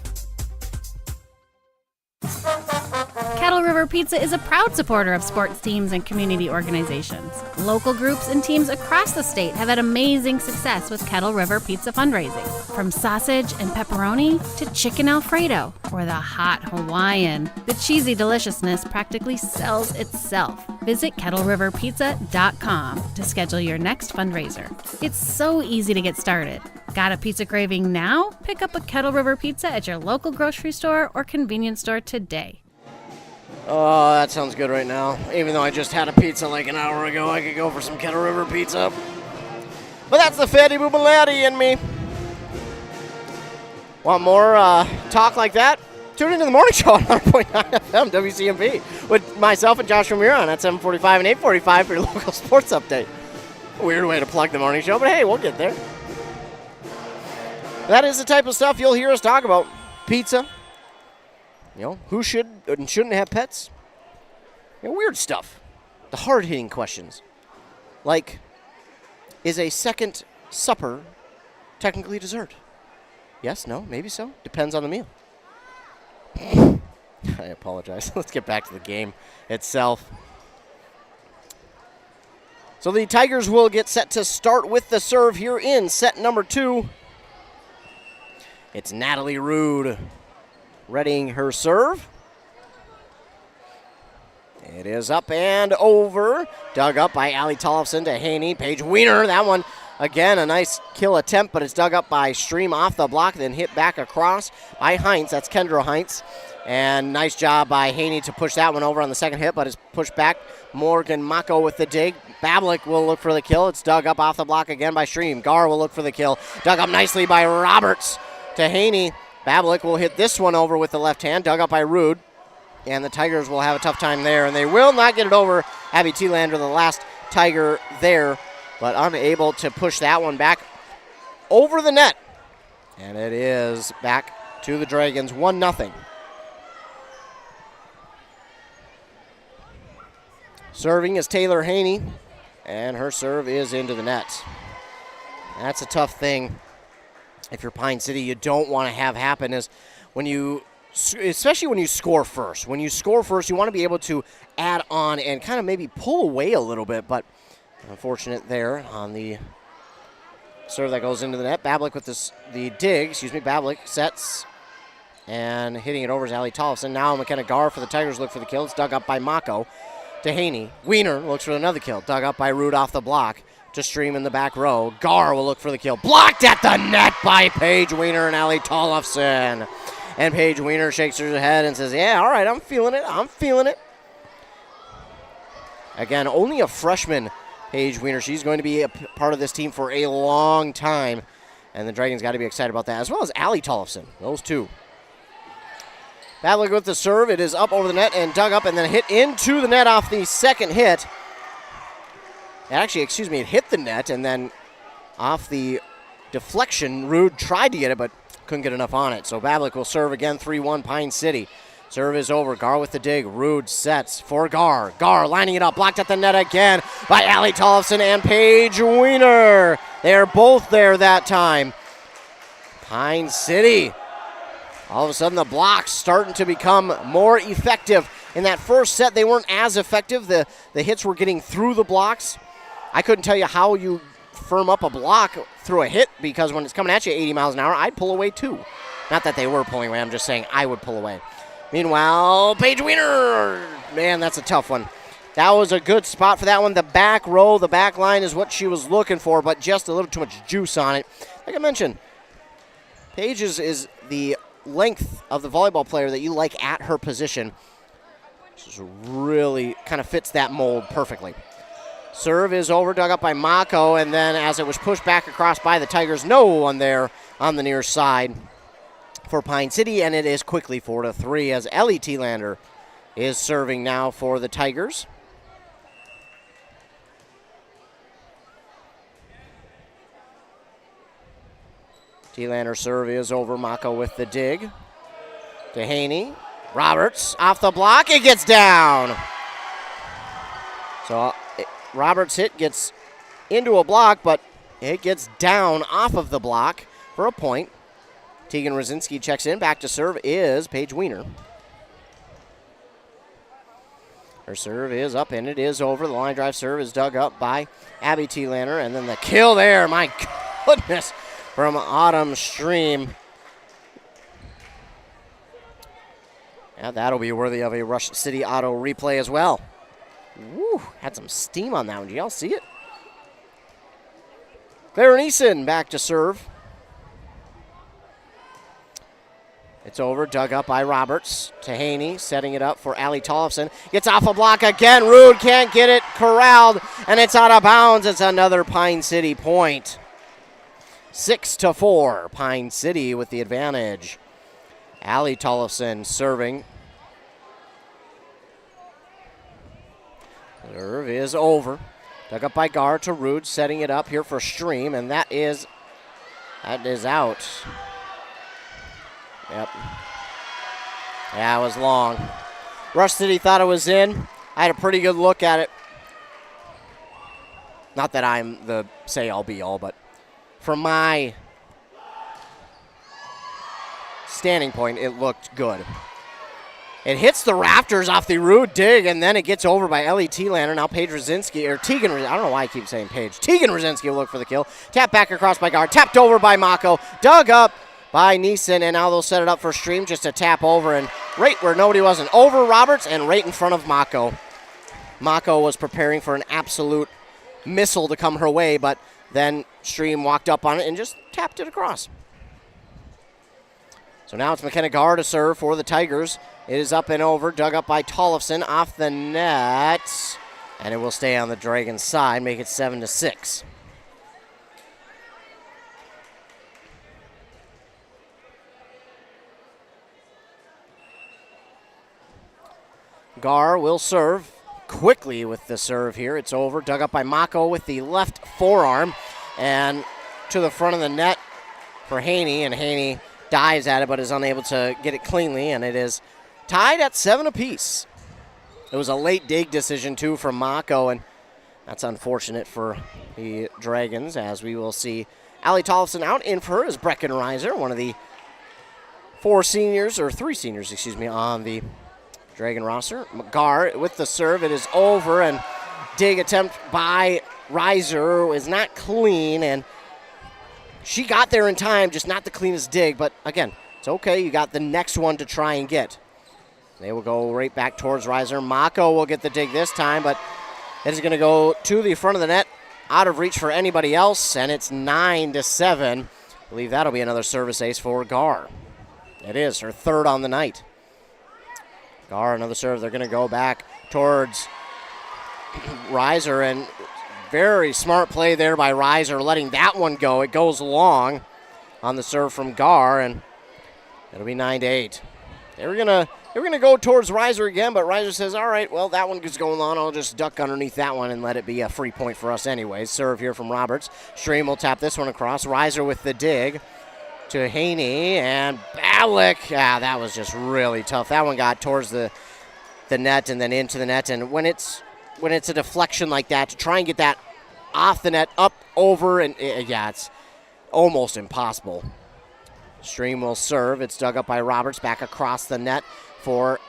Kettle River Pizza is a proud supporter of sports teams and community organizations. Local groups and teams across the state have had amazing success with Kettle River Pizza fundraising. From sausage and pepperoni to chicken Alfredo or the hot Hawaiian, the cheesy deliciousness practically sells itself. Visit KettleRiverPizza.com to schedule your next fundraiser. It's so easy to get started. Got a pizza craving now? Pick up a Kettle River Pizza at your local grocery store or convenience store today. Oh, that sounds good right now. Even though I just had a pizza like an hour ago, I could go for some Kettle River Pizza. But that's the fatty boobalatti in me. Want more talk like that? Tune into the morning show on 100.9 FM WCMP with myself and Josh Ramirez at 7:45 and 8:45 for your local sports update. Weird way to plug the morning show, but hey, we'll get there. That is the type of stuff you'll hear us talk about. Pizza. You know, who should and shouldn't have pets? You know, weird stuff. The hard-hitting questions. Like, is a second supper technically dessert? Yes, no, maybe so. Depends on the meal. I apologize. Let's get back to the game itself. So the Tigers will get set to start with the serve here in set number 2. It's Natalie Rude readying her serve. It is up and over. Dug up by Allie Tollefson to Haney. Paige Wiener, that one, again, a nice kill attempt, but it's dug up by Stream off the block, then hit back across by Heinz. That's Kendra Heinz. And nice job by Haney to push that one over on the second hit, but it's pushed back. Morgan Mako with the dig. Bablik will look for the kill. It's dug up off the block again by Stream. Gar will look for the kill. Dug up nicely by Roberts to Haney. Bablik will hit this one over with the left hand, dug up by Rude. And the Tigers will have a tough time there, and they will not get it over. Abby Thielander, the last Tiger there, but unable to push that one back over the net. And it is back to the Dragons, 1-0. Serving is Taylor Haney, and her serve is into the net. That's a tough thing. If you're Pine City, you don't want to have happen is when you, especially when you score first. When you score first, you want to be able to add on and kind of maybe pull away a little bit, but unfortunate there on the serve that goes into the net. Bablik with the dig, Bablik sets and hitting it over is Allie Tollefson. Now McKenna Gar for the Tigers look for the kill. It's dug up by Mako to Haney. Wiener looks for another kill. Dug up by Rude off the block. To Stream in the back row. Gar will look for the kill. Blocked at the net by Paige Wiener and Allie Tollefson. And Paige Wiener shakes her head and says, yeah, all right, I'm feeling it. I'm feeling it. Again, only a freshman, Paige Wiener. She's going to be a part of this team for a long time. And the Dragons got to be excited about that, as well as Allie Tollefson. Those two. Battling with the serve. It is up over the net and dug up and then hit into the net off the second hit. Actually, it hit the net and then off the deflection, Rude tried to get it but couldn't get enough on it. So Bablik will serve again, 3-1 Pine City. Serve is over. Gar with the dig. Rude sets for Gar. Gar lining it up. Blocked at the net again by Allie Tollefson and Paige Wiener. They're both there that time. Pine City. All of a sudden, the blocks starting to become more effective. In that first set, they weren't as effective. The hits were getting through the blocks. I couldn't tell you how you firm up a block through a hit because when it's coming at you 80 miles an hour, I'd pull away too. Not that they were pulling away. I'm just saying I would pull away. Meanwhile, Paige Wiener, man, that's a tough one. That was a good spot for that one. The back row, the back line is what she was looking for, but just a little too much juice on it. Like I mentioned, Paige is the length of the volleyball player that you like at her position. This really kind of fits that mold perfectly. Serve is over, dug up by Mako, and then as it was pushed back across by the Tigers, no one there on the near side for Pine City, and it is quickly 4-3 as Ellie Thielander is serving now for the Tigers. Thielander serve is over. Mako with the dig. Dehaney. Roberts off the block. It gets down. So Roberts' hit gets into a block, but it gets down off of the block for a point. Tegan Rosinski checks in. Back to serve is Paige Wiener. Her serve is up, and it is over. The line drive serve is dug up by Abby Thielander, and then the kill there, my goodness, from Autumn Stream. Yeah, that'll be worthy of a Rush City Auto replay as well. Woo, had some steam on that one. Did y'all see it? Claire Neeson back to serve. It's over, dug up by Roberts. Tehaney setting it up for Allie Tollefson. Gets off a block again. Rude can't get it corralled, and it's out of bounds. It's another Pine City point. 6-4, Pine City with the advantage. Allie Tollefson serving. Serve is over. Dug up by Gar to Rude, setting it up here for Stream, and that is out. Yep. Yeah, it was long. Rush City thought it was in. I had a pretty good look at it. Not that I'm the say-all be-all, but from my standing point, it looked good. It hits the rafters off the Rude dig, and then it gets over by Ellie Thielander. Now Paige Rosinski, or Tegan, I don't know why I keep saying Paige. Tegan Rosinski will look for the kill. Tap back across by Gar. Tapped over by Mako. Dug up by Neeson, and now they'll set it up for Stream just to tap over, and right where nobody wasn't. Over Roberts and right in front of Mako. Mako was preparing for an absolute missile to come her way, but then Stream walked up on it and just tapped it across. So now it's McKenna Gar to serve for the Tigers. It is up and over, dug up by Tollefson off the net, and it will stay on the Dragons' side, make it 7-6. Gar will serve quickly with the serve here. It's over. Dug up by Mako with the left forearm. And to the front of the net for Haney. And Haney dives at it but is unable to get it cleanly. And it is tied at 7 apiece. It was a late dig decision, too, from Mako. And that's unfortunate for the Dragons, as we will see Allie Tollefson out. In for her is Breckenreiser, one of the 3 seniors, on the Dragon roster. Gar with the serve. It is over, and dig attempt by Reiser is not clean, and she got there in time, just not the cleanest dig, but again, it's okay. You got the next one to try and get. They will go right back towards Reiser. Mako will get the dig this time, but it is going to go to the front of the net, out of reach for anybody else, and it's 9-7. I believe that'll be another service ace for Gar. It is her third on the night. Gar, another serve. They're going to go back towards Reiser, and very smart play there by Reiser, letting that one go. It goes long on the serve from Gar, and it'll be 9-8. They were gonna go towards Reiser again, but Reiser says, all right, well, that one is going on. I'll just duck underneath that one and let it be a free point for us anyways. Serve here from Roberts. Stream will tap this one across. Reiser with the dig to Haney, and Balick. Yeah, that was just really tough. That one got towards the net and then into the net, and when it's a deflection like that, to try and get that off the net, up, over, and it's almost impossible. Stream will serve. It's dug up by Roberts, back across the net for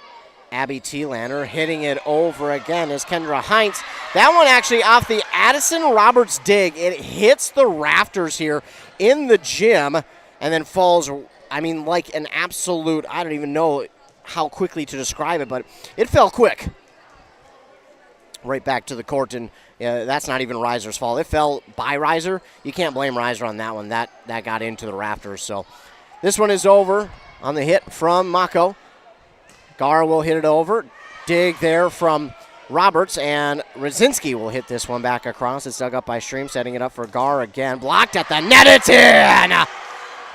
Abby Thielander. Hitting it over again is Kendra Heinz. That one actually off the Addison Roberts dig. It hits the rafters here in the gym and then falls, like an absolute, I don't even know how quickly to describe it, but it fell quick. Right back to the court, and that's not even Reiser's fault. It fell by Reiser. You can't blame Reiser on that one. That got into the rafters. So this one is over on the hit from Mako. Gar will hit it over. Dig there from Roberts, and Rosinski will hit this one back across. It's dug up by Stream, setting it up for Gar again. Blocked at the net. It's in!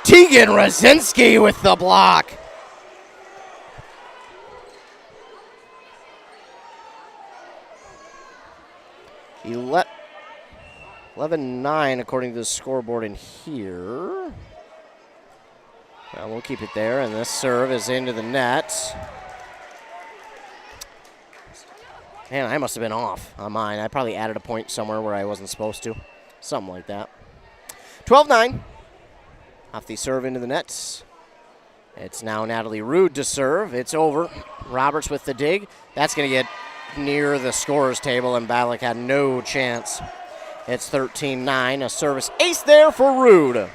Tegan Rosinski with the block. He 11-9 according to the scoreboard in here. Well, we'll keep it there, and this serve is into the net. Man, I must have been off on mine. I probably added a point somewhere where I wasn't supposed to. Something like that. 12-9. Off the serve into the net. It's now Natalie Rude to serve. It's over. Roberts with the dig. That's going to get near the scorer's table, and Balick had no chance. It's 13-9. A service ace there for Rude.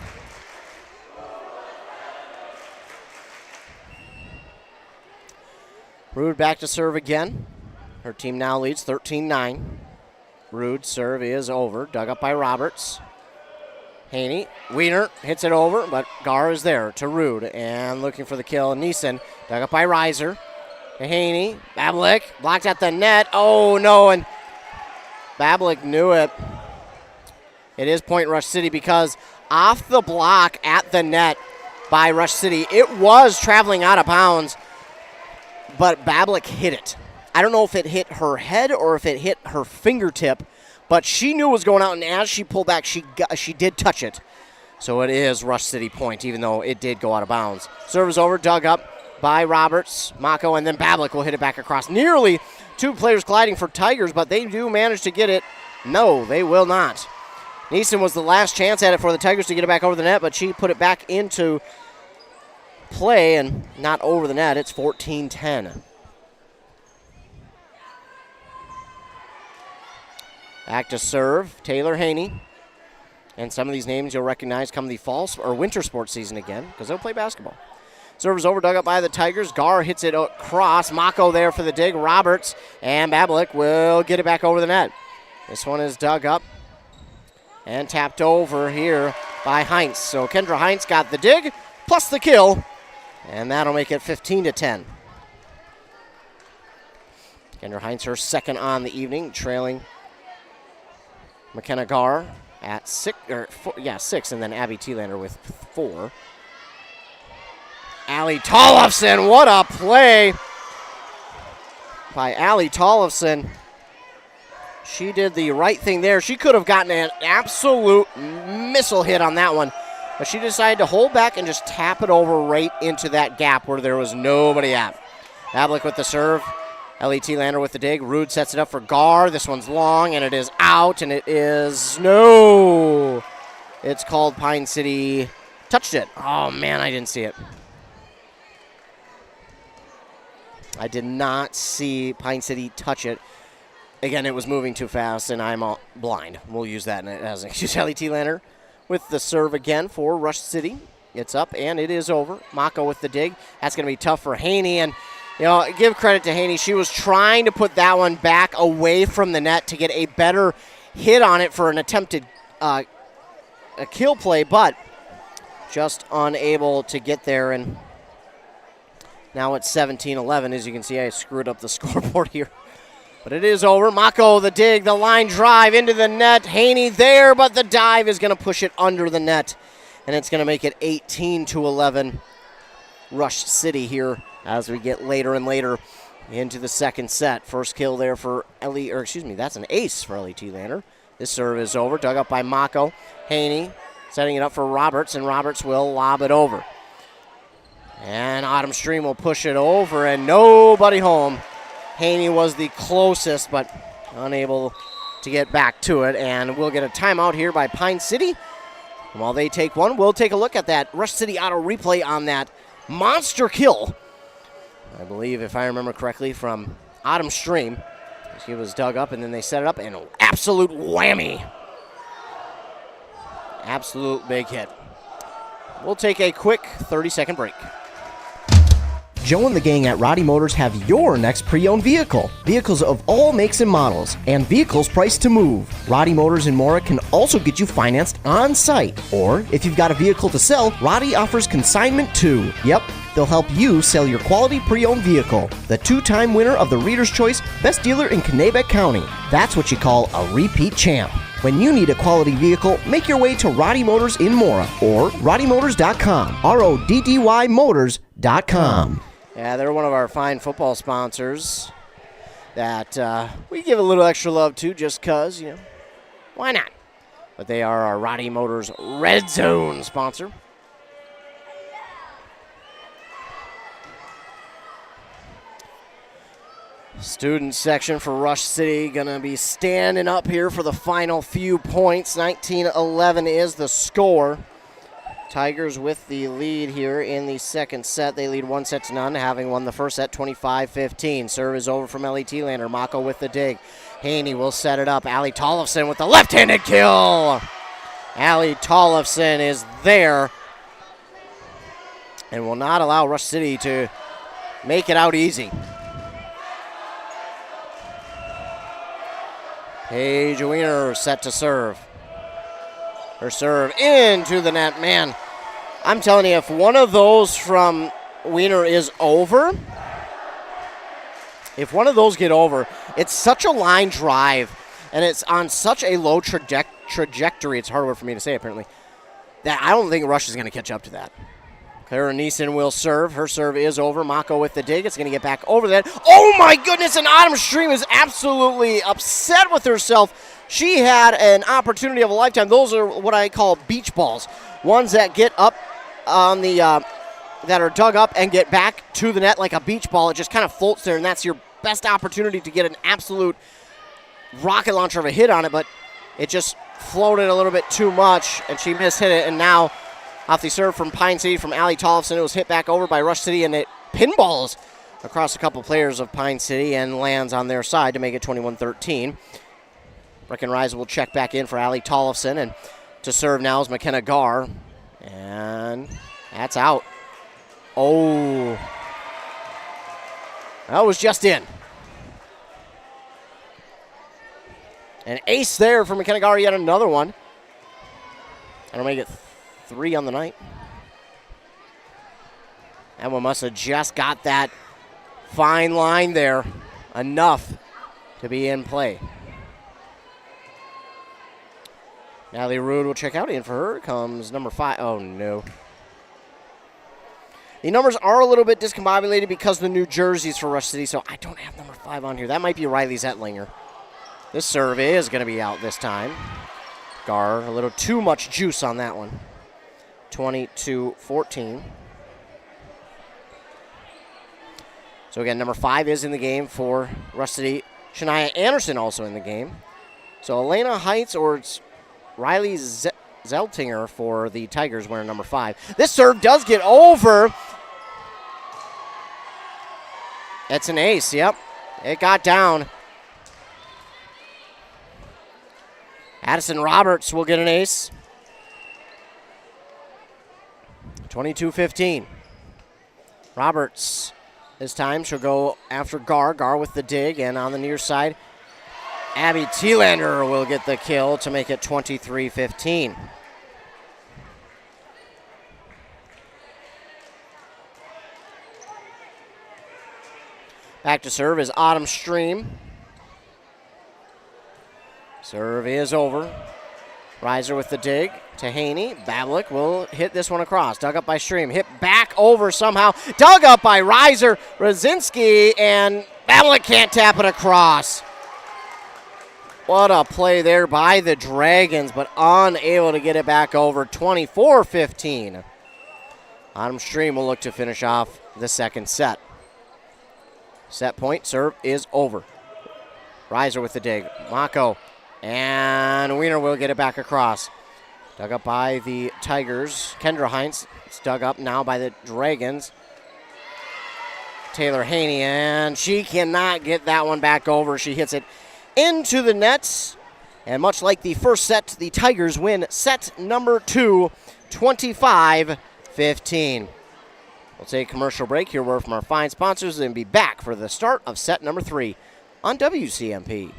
Rude back to serve again. Her team now leads 13-9. Rude's serve is over. Dug up by Roberts. Haney. Wiener hits it over, but Gar is there to Rude. And looking for the kill. Neeson. Dug up by Reiser. To Haney. Bablik blocked at the net. Oh, no, and Bablik knew it. It is point Rush City because off the block at the net by Rush City, it was traveling out of bounds, but Bablik hit it. I don't know if it hit her head or if it hit her fingertip, but she knew it was going out, and as she pulled back, she did touch it. So it is Rush City point, even though it did go out of bounds. Serve is over, dug up by Roberts, Mako, and then Bablik will hit it back across. Nearly two players colliding for Tigers, but they do manage to get it. No, they will not. Neeson was the last chance at it for the Tigers to get it back over the net, but she put it back into play and not over the net. It's 14-10. Back to serve, Taylor Haney. And some of these names you'll recognize come the fall or winter sports season again because they'll play basketball. Serve is over, dug up by the Tigers. Gar hits it across. Mako there for the dig. Roberts and Bablik will get it back over the net. This one is dug up and tapped over here by Heinz. So Kendra Heinz got the dig plus the kill, and that'll make it 15-10. Kendra Heinz, her second on the evening, trailing McKenna Gar at 6, and then Abby Thielander with 4. Allie Tollefson, what a play by Allie Tollefson. She did the right thing there. She could have gotten an absolute missile hit on that one, but she decided to hold back and just tap it over right into that gap where there was nobody at. Bablik with the serve. Ellie Thielander with the dig. Rude sets it up for Gar. This one's long, and it is out, and it is no. It's called Pine City touched it. Oh, man, I didn't see it. I did not see Pine City touch it. Again, it was moving too fast, and I'm blind. We'll use that as an excuse. Ellie Thielander with the serve again for Rush City. It's up, and it is over. Mako with the dig. That's going to be tough for Haney, and give credit to Haney. She was trying to put that one back away from the net to get a better hit on it for an attempted a kill play, but just unable to get there. And Now it's 17-11. As you can see, I screwed up the scoreboard here. But it is over. Mako, the dig, the line drive into the net. Haney there, but the dive is going to push it under the net. And it's going to make it 18-11. Rush City here as we get later and later into the second set. First kill there for that's an ace for L.E. T-Lander. This serve is over, dug up by Mako. Haney setting it up for Roberts, and Roberts will lob it over. And Autumn Stream will push it over, and nobody home. Haney was the closest, but unable to get back to it. And we'll get a timeout here by Pine City. And while they take one, we'll take a look at that Rush City auto replay on that monster kill. I believe, if I remember correctly, from Autumn Stream. He was dug up, and then they set it up, and an absolute whammy. Absolute big hit. We'll take a quick 30-second break. Joe and the gang at Roddy Motors have your next pre-owned vehicle. Vehicles of all makes and models, and vehicles priced to move. Roddy Motors in Mora can also get you financed on site. Or, if you've got a vehicle to sell, Roddy offers consignment too. Yep, they'll help you sell your quality pre-owned vehicle. The 2-time winner of the Reader's Choice Best Dealer in Kanabec County. That's what you call a repeat champ. When you need a quality vehicle, make your way to Roddy Motors in Mora or RoddyMotors.com. RODDY Motors.com. Yeah, they're one of our fine football sponsors that we give a little extra love to just because, why not? But they are our Roddy Motors Red Zone sponsor. Student section for Rush City going to be standing up here for the final few points. 19-11 is the score. Tigers with the lead here in the second set. They lead 1-0, having won the first set 25-15. Serve is over from L.E. T-Lander. Mako with the dig. Haney will set it up. Allie Tollefson with the left-handed kill. Allie Tollefson is there and will not allow Rush City to make it out easy. Paige Wiener set to serve. Her serve into the net. Man, I'm telling you, if one of those from Wiener is over, if one of those get over, it's such a line drive, and it's on such a low trajectory, it's a hard word for me to say apparently, that I don't think Rush is going to catch up to that. Clara Neeson will serve. Her serve is over. Mako with the dig. It's going to get back over that. Oh, my goodness, and Autumn Stream is absolutely upset with herself. She had an opportunity of a lifetime. Those are what I call beach balls, ones that get up on the that are dug up and get back to the net like a beach ball. It just kind of floats there, and that's your best opportunity to get an absolute rocket launcher of a hit on it, but it just floated a little bit too much, and she mishit it, and now off the serve from Pine City from Allie Tollefson, it was hit back over by Rush City, and it pinballs across a couple players of Pine City and lands on their side to make it 21-13. Breckenridge will check back in for Allie Tollefson, and to serve now is McKenna Garr, and that's out. Oh, that was just in. An ace there for McKenna Garr, yet another one. That'll make it 3 on the night. That one must have just got that fine line there, enough to be in play. Natalie Rude will check out. In for her comes number 5. Oh, no. The numbers are a little bit discombobulated because of the new jerseys for Rush City, so I don't have number 5 on here. That might be Riley Zettlinger. This serve is going to be out this time. Garr, a little too much juice on that one. 22-14. So again, number 5 is in the game for Rush City. Shania Anderson also in the game. So Elena Heights or it's Riley Zeltinger for the Tigers wearing number 5. This serve does get over. It's an ace, yep. It got down. Addison Roberts will get an ace. 22-15. Roberts this time she'll go after Garr. Garr with the dig, and on the near side, Abby Thielander will get the kill to make it 23-15. Back to serve is Autumn Stream. Serve is over. Reiser with the dig to Haney. Bablik will hit this one across. Dug up by Stream. Hit back over somehow. Dug up by Reiser. Rosinski, and Bablik can't tap it across. What a play there by the Dragons, but unable to get it back over. 24-15. Autumn Stream will look to finish off the second set. Set point, serve is over. Reiser with the dig. Mako. And Wiener will get it back across. Dug up by the Tigers. Kendra Heinz. It's dug up now by the Dragons. Taylor Haney, and she cannot get that one back over. She hits it into the nets. And much like the first set, the Tigers win set number 2, 25-15. We'll take a commercial break, hear word from our fine sponsors, and be back for the start of set number 3 on WCMP.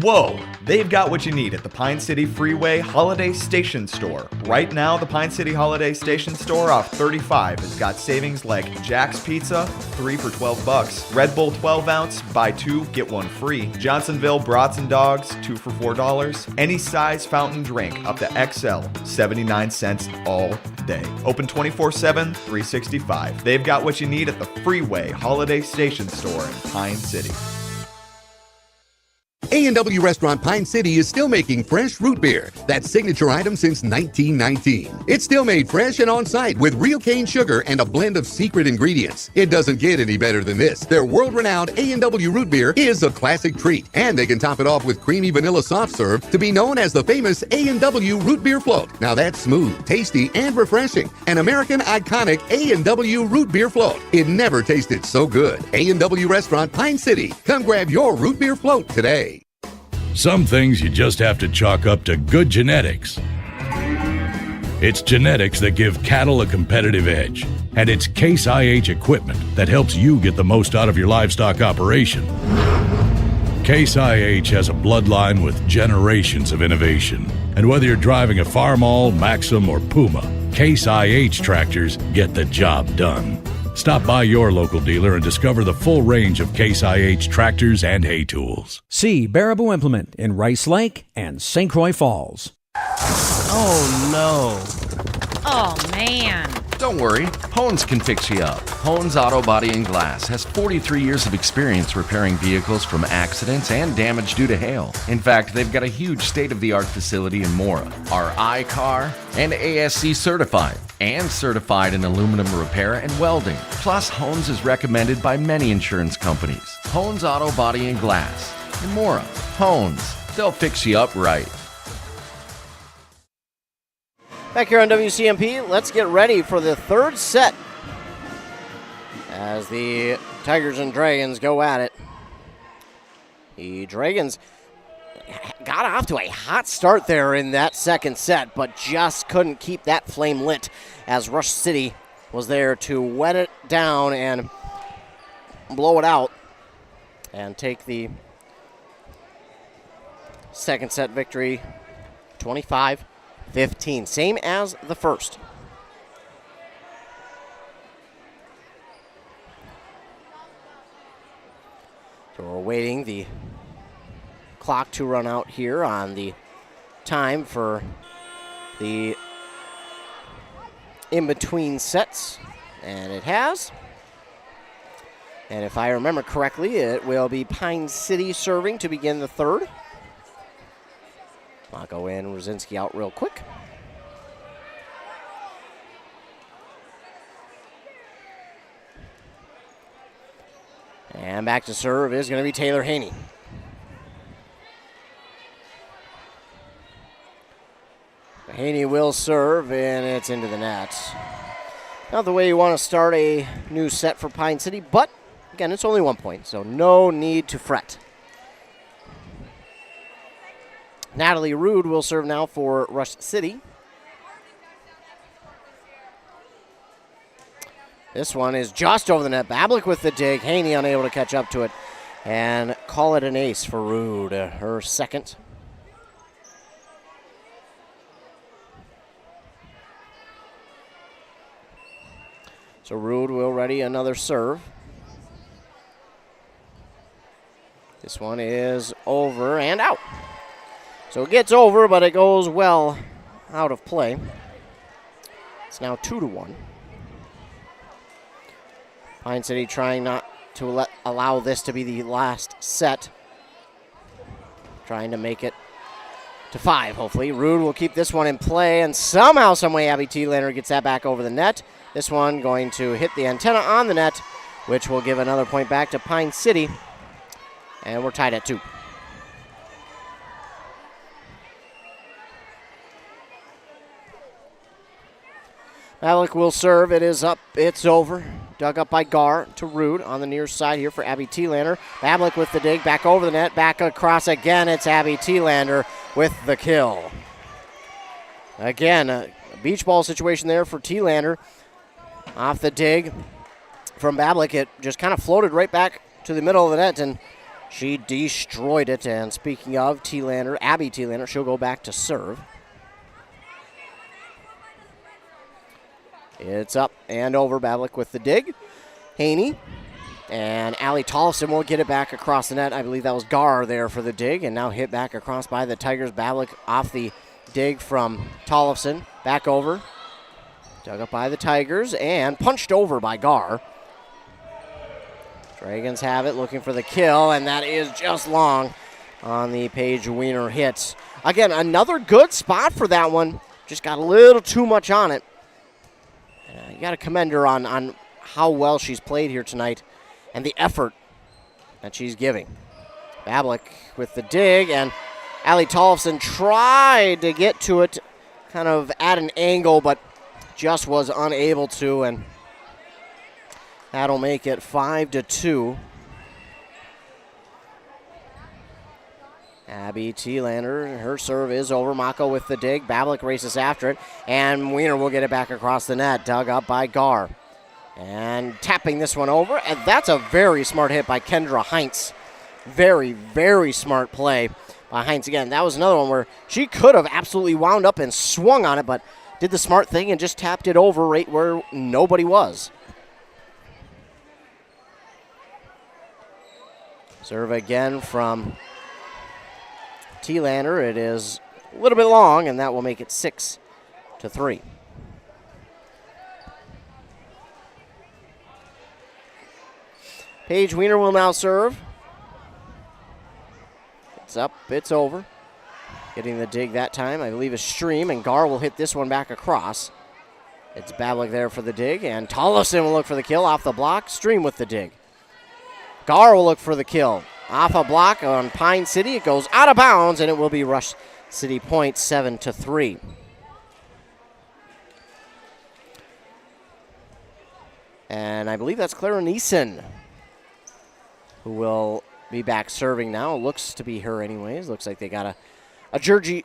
Whoa! They've got what you need at the Pine City Freeway Holiday Station Store. Right now, the Pine City Holiday Station Store off 35 has got savings like Jack's Pizza, 3 for $12, Red Bull 12 ounce, buy 2, get 1 free, Johnsonville Brats and Dogs, 2 for $4, any size fountain drink up to XL, 79 cents all day. Open 24/7, 365. They've got what you need at the Freeway Holiday Station Store in Pine City. A&W Restaurant Pine City is still making fresh root beer, that signature item since 1919. It's still made fresh and on site with real cane sugar and a blend of secret ingredients. It doesn't get any better than this. Their world-renowned A&W root beer is a classic treat, and they can top it off with creamy vanilla soft serve to be known as the famous A&W root beer float. Now that's smooth, tasty, and refreshing. An American iconic A&W root beer float. It never tasted so good. A&W Restaurant Pine City. Come grab your root beer float today. Some things you just have to chalk up to good genetics. It's genetics that give cattle a competitive edge, and it's Case IH equipment that helps you get the most out of your livestock operation. Case IH has a bloodline with generations of innovation, and whether you're driving a Farmall, Maxim, or Puma, Case IH tractors get the job done. Stop by your local dealer and discover the full range of Case IH tractors and hay tools. See Baraboo Implement in Rice Lake and St. Croix Falls. Oh no. Oh man. Don't worry, Hones can fix you up. Hones Auto Body and Glass has 43 years of experience repairing vehicles from accidents and damage due to hail. In fact, they've got a huge state-of-the-art facility in Mora, are iCar and ASC certified, and certified in aluminum repair and welding. Plus, Hones is recommended by many insurance companies. Hones Auto Body and Glass in Mora. Hones, they'll fix you up right. Back here on WCMP, let's get ready for the third set as the Tigers and Dragons go at it. The Dragons got off to a hot start there in that second set, but just couldn't keep that flame lit as Rush City was there to wet it down and blow it out and take the second set victory 25-15, same as the first. So we're waiting the clock to run out here on the time for the in-between sets, and it has. And if I remember correctly, it will be Pine City serving to begin the third. I'll go in, Rosinski out real quick. And back to serve is going to be Taylor Haney. Haney will serve, and it's into the net. Not the way you want to start a new set for Pine City, but again, it's only 1 point, so no need to fret. Natalie Rude will serve now for Rush City. This one is just over the net. Bablik with the dig. Haney unable to catch up to it and call it an ace for Rude, her second. So Rude will ready another serve. This one is over and out. So it gets over, but it goes well out of play. It's now 2-1. Pine City trying not to allow this to be the last set. Trying to make it to 5, hopefully. Rude will keep this one in play, and somehow, someway, Abby Thielander gets that back over the net. This one going to hit the antenna on the net, which will give another point back to Pine City. And we're tied at 2. Malik will serve. It is up. It's over. Dug up by Gar to Rude on the near side here for Abby Thielander. Bablik with the dig. Back over the net. Back across again. It's Abby Thielander with the kill. Again, a beach ball situation there for Thielander. Off the dig from Bablik. It just kind of floated right back to the middle of the net, and she destroyed it. And speaking of Thielander, Abby Thielander, she'll go back to serve. It's up and over. Bablik with the dig. Haney and Allie Tollefson will get it back across the net. I believe that was Gar there for the dig, and now hit back across by the Tigers. Bablik off the dig from Tollefson. Back over. Dug up by the Tigers and punched over by Gar. Dragons have it, looking for the kill, and that is just long on the Paige Wiener hit. Again, another good spot for that one. Just got a little too much on it. You got to commend her on how well she's played here tonight and the effort that she's giving. Bablik with the dig, and Allie Tollefson tried to get to it kind of at an angle, but just was unable to, and that'll make it 5-2. Abby Thielander, her serve is over. Mako with the dig. Bablik races after it, and Wiener will get it back across the net. Dug up by Gar. And tapping this one over, and that's a very smart hit by Kendra Heinz. Very, very smart play by Heinz. Again, that was another one where she could have absolutely wound up and swung on it, but did the smart thing and just tapped it over right where nobody was. Serve again from Thielander. It is a little bit long, and that will make it 6-3. Paige Wiener will now serve. It's up, it's over. Getting the dig that time, I believe, is Stream, and Gar will hit this one back across. It's Bablik there for the dig, and Tollefson will look for the kill off the block. Stream with the dig. Gar will look for the kill. Off a block on Pine City. It goes out of bounds, and it will be Rush City Point 7-3. And I believe that's Clara Neeson, who will be back serving now. Looks to be her anyways. Looks like they got a jersey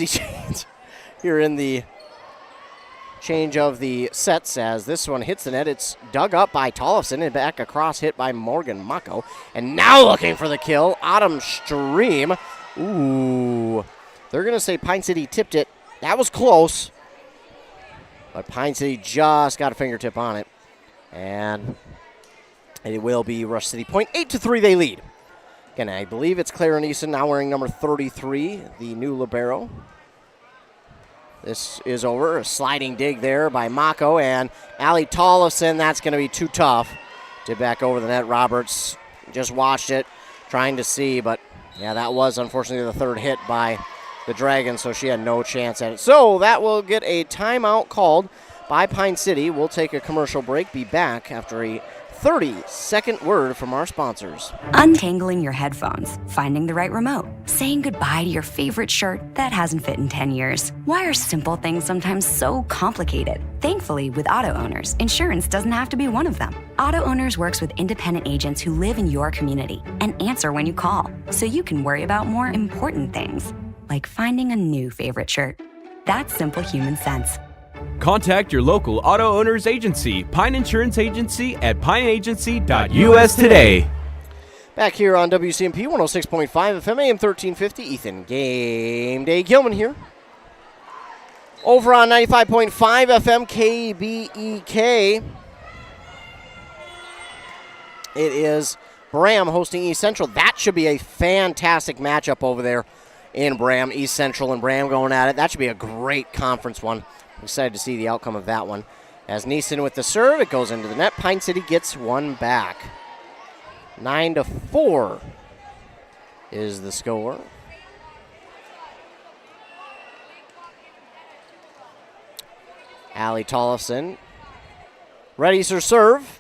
change here in the change of the sets as this one hits the net. It's dug up by Tollefson and back across, hit by Morgan Mako. And now looking for the kill, Autumn Stream. Ooh, they're going to say Pine City tipped it. That was close, but Pine City just got a fingertip on it. And it will be Rush City Point. 8-3 they lead. Again, I believe it's Clara Neeson now wearing number 33, the new libero. This is over. A sliding dig there by Mako, and Allie Tollefson. That's going to be too tough. Did back over the net. Roberts just watched it, trying to see, but yeah, that was unfortunately the third hit by the Dragons, so she had no chance at it. So that will get a timeout called by Pine City. We'll take a commercial break, be back after a 30-second word from our sponsors. Untangling your headphones, finding the right remote, saying goodbye to your favorite shirt that hasn't fit in 10 years. Why are simple things sometimes so complicated? Thankfully, with Auto Owners, insurance doesn't have to be one of them. Auto Owners works with independent agents who live in your community and answer when you call, so you can worry about more important things, like finding a new favorite shirt. That's simple human sense. Contact your local auto owner's agency, Pine Insurance Agency, at pineagency.us today. Back here on WCMP 106.5 FM, AM 1350, Ethan Game Day Gilman here. Over on 95.5 FM, KBEK. It is Bram hosting East Central. That should be a fantastic matchup over there in Bram. East Central and Bram going at it. That should be a great conference one. I'm excited to see the outcome of that one. As Neeson with the serve, it goes into the net. Pine City gets one back. 9-4 is the score. Allie Tollefson readies her serve.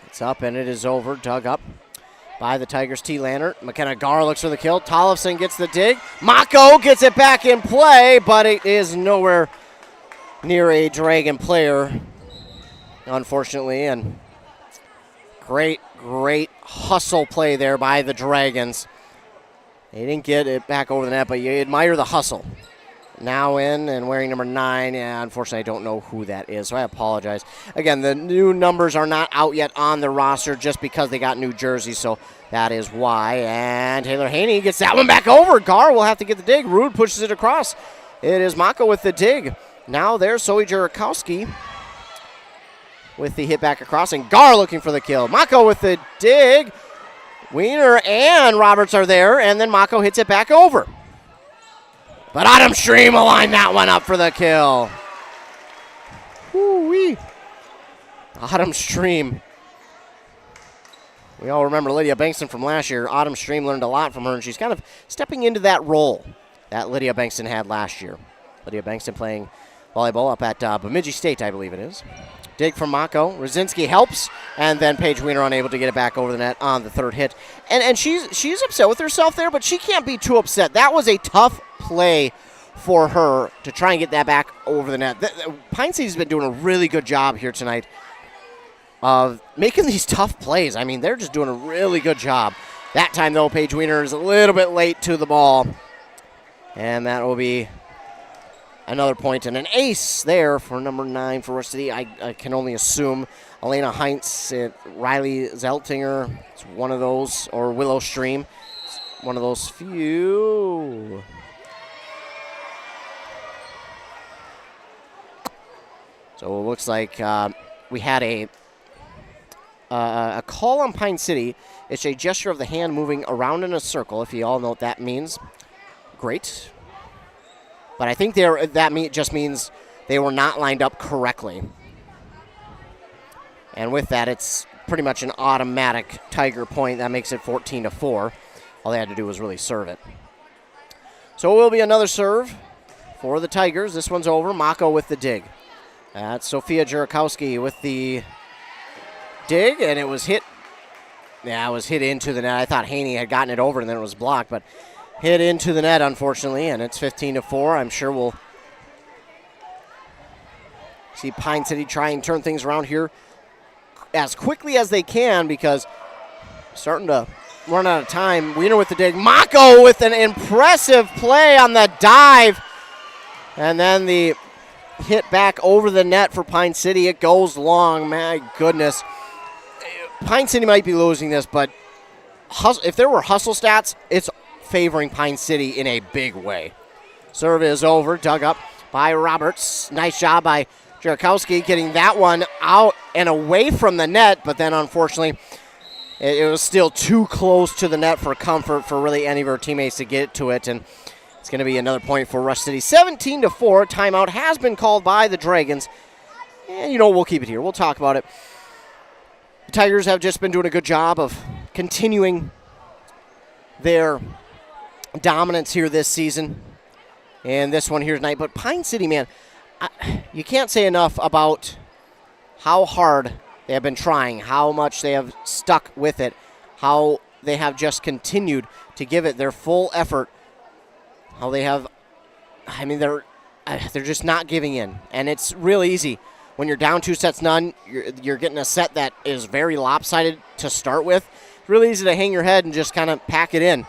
It's up and it is over. Dug up by the Tigers. T. Lannert. McKenna Gar looks for the kill. Tollefson gets the dig. Mako gets it back in play, but it is nowhere near a Dragon player, unfortunately. And great hustle play there by the Dragons. They didn't get it back over the net, but you admire the hustle. Now in and wearing number 9. Yeah, unfortunately, I don't know who that is, so I apologize. Again, the new numbers are not out yet on the roster just because they got new jerseys, so that is why. And Taylor Haney gets that one back over. Gar will have to get the dig. Rude pushes it across. It is Mako with the dig. Now there's Zoe Jurakowski with the hit back across, and Gar looking for the kill. Mako with the dig. Wiener and Roberts are there, and then Mako hits it back over. But Autumn Stream will line that one up for the kill. Woo-wee. Autumn Stream. We all remember Lydia Bankston from last year. Autumn Stream learned a lot from her, and she's kind of stepping into that role that Lydia Bankston had last year. Lydia Bankston playing volleyball up at Bemidji State, I believe it is. Dig from Mako. Rosinski helps, and then Paige Wiener unable to get it back over the net on the third hit. And she's upset with herself there, but she can't be too upset. That was a tough play for her to try and get that back over the net. Pine City's been doing a really good job here tonight of making these tough plays. I mean, they're just doing a really good job. That time, though, Paige Wiener is a little bit late to the ball, and that will be another point and an ace there for number 9 for Rush City. I can only assume Elena Heinz, Riley Zeltinger, it's one of those, or Willow Stream. It's one of those few. So it looks like we had a call on Pine City. It's a gesture of the hand moving around in a circle, if you all know what that means. Great. But I think that just means they were not lined up correctly. And with that, it's pretty much an automatic Tiger point. That makes it 14-4. All they had to do was really serve it. So it will be another serve for the Tigers. This one's over. Mako with the dig. That's Sophia Jurakowski with the dig, and it was hit. Yeah, it was hit into the net. I thought Haney had gotten it over, and then it was blocked, but hit into the net, unfortunately, and it's 15-4. I'm sure we'll see Pine City try and turn things around here as quickly as they can because starting to run out of time. Wiener with the dig. Mako with an impressive play on the dive. And then the hit back over the net for Pine City. It goes long. My goodness. Pine City might be losing this, but if there were hustle stats, it's favoring Pine City in a big way. Serve is over. Dug up by Roberts. Nice job by Jurakowski getting that one out and away from the net, but then unfortunately it was still too close to the net for comfort for really any of her teammates to get to it, and it's going to be another point for Rush City. 17-4. Timeout has been called by the Dragons, and we'll keep it here. We'll talk about it. The Tigers have just been doing a good job of continuing their dominance here this season and this one here tonight. But Pine City, man, you can't say enough about how hard they have been trying, how much they have stuck with it, how they have just continued to give it their full effort, how they have, they're just not giving in. And it's real easy. When you're down 2-0, you're getting a set that is very lopsided to start with. It's really easy to hang your head and just kind of pack it in.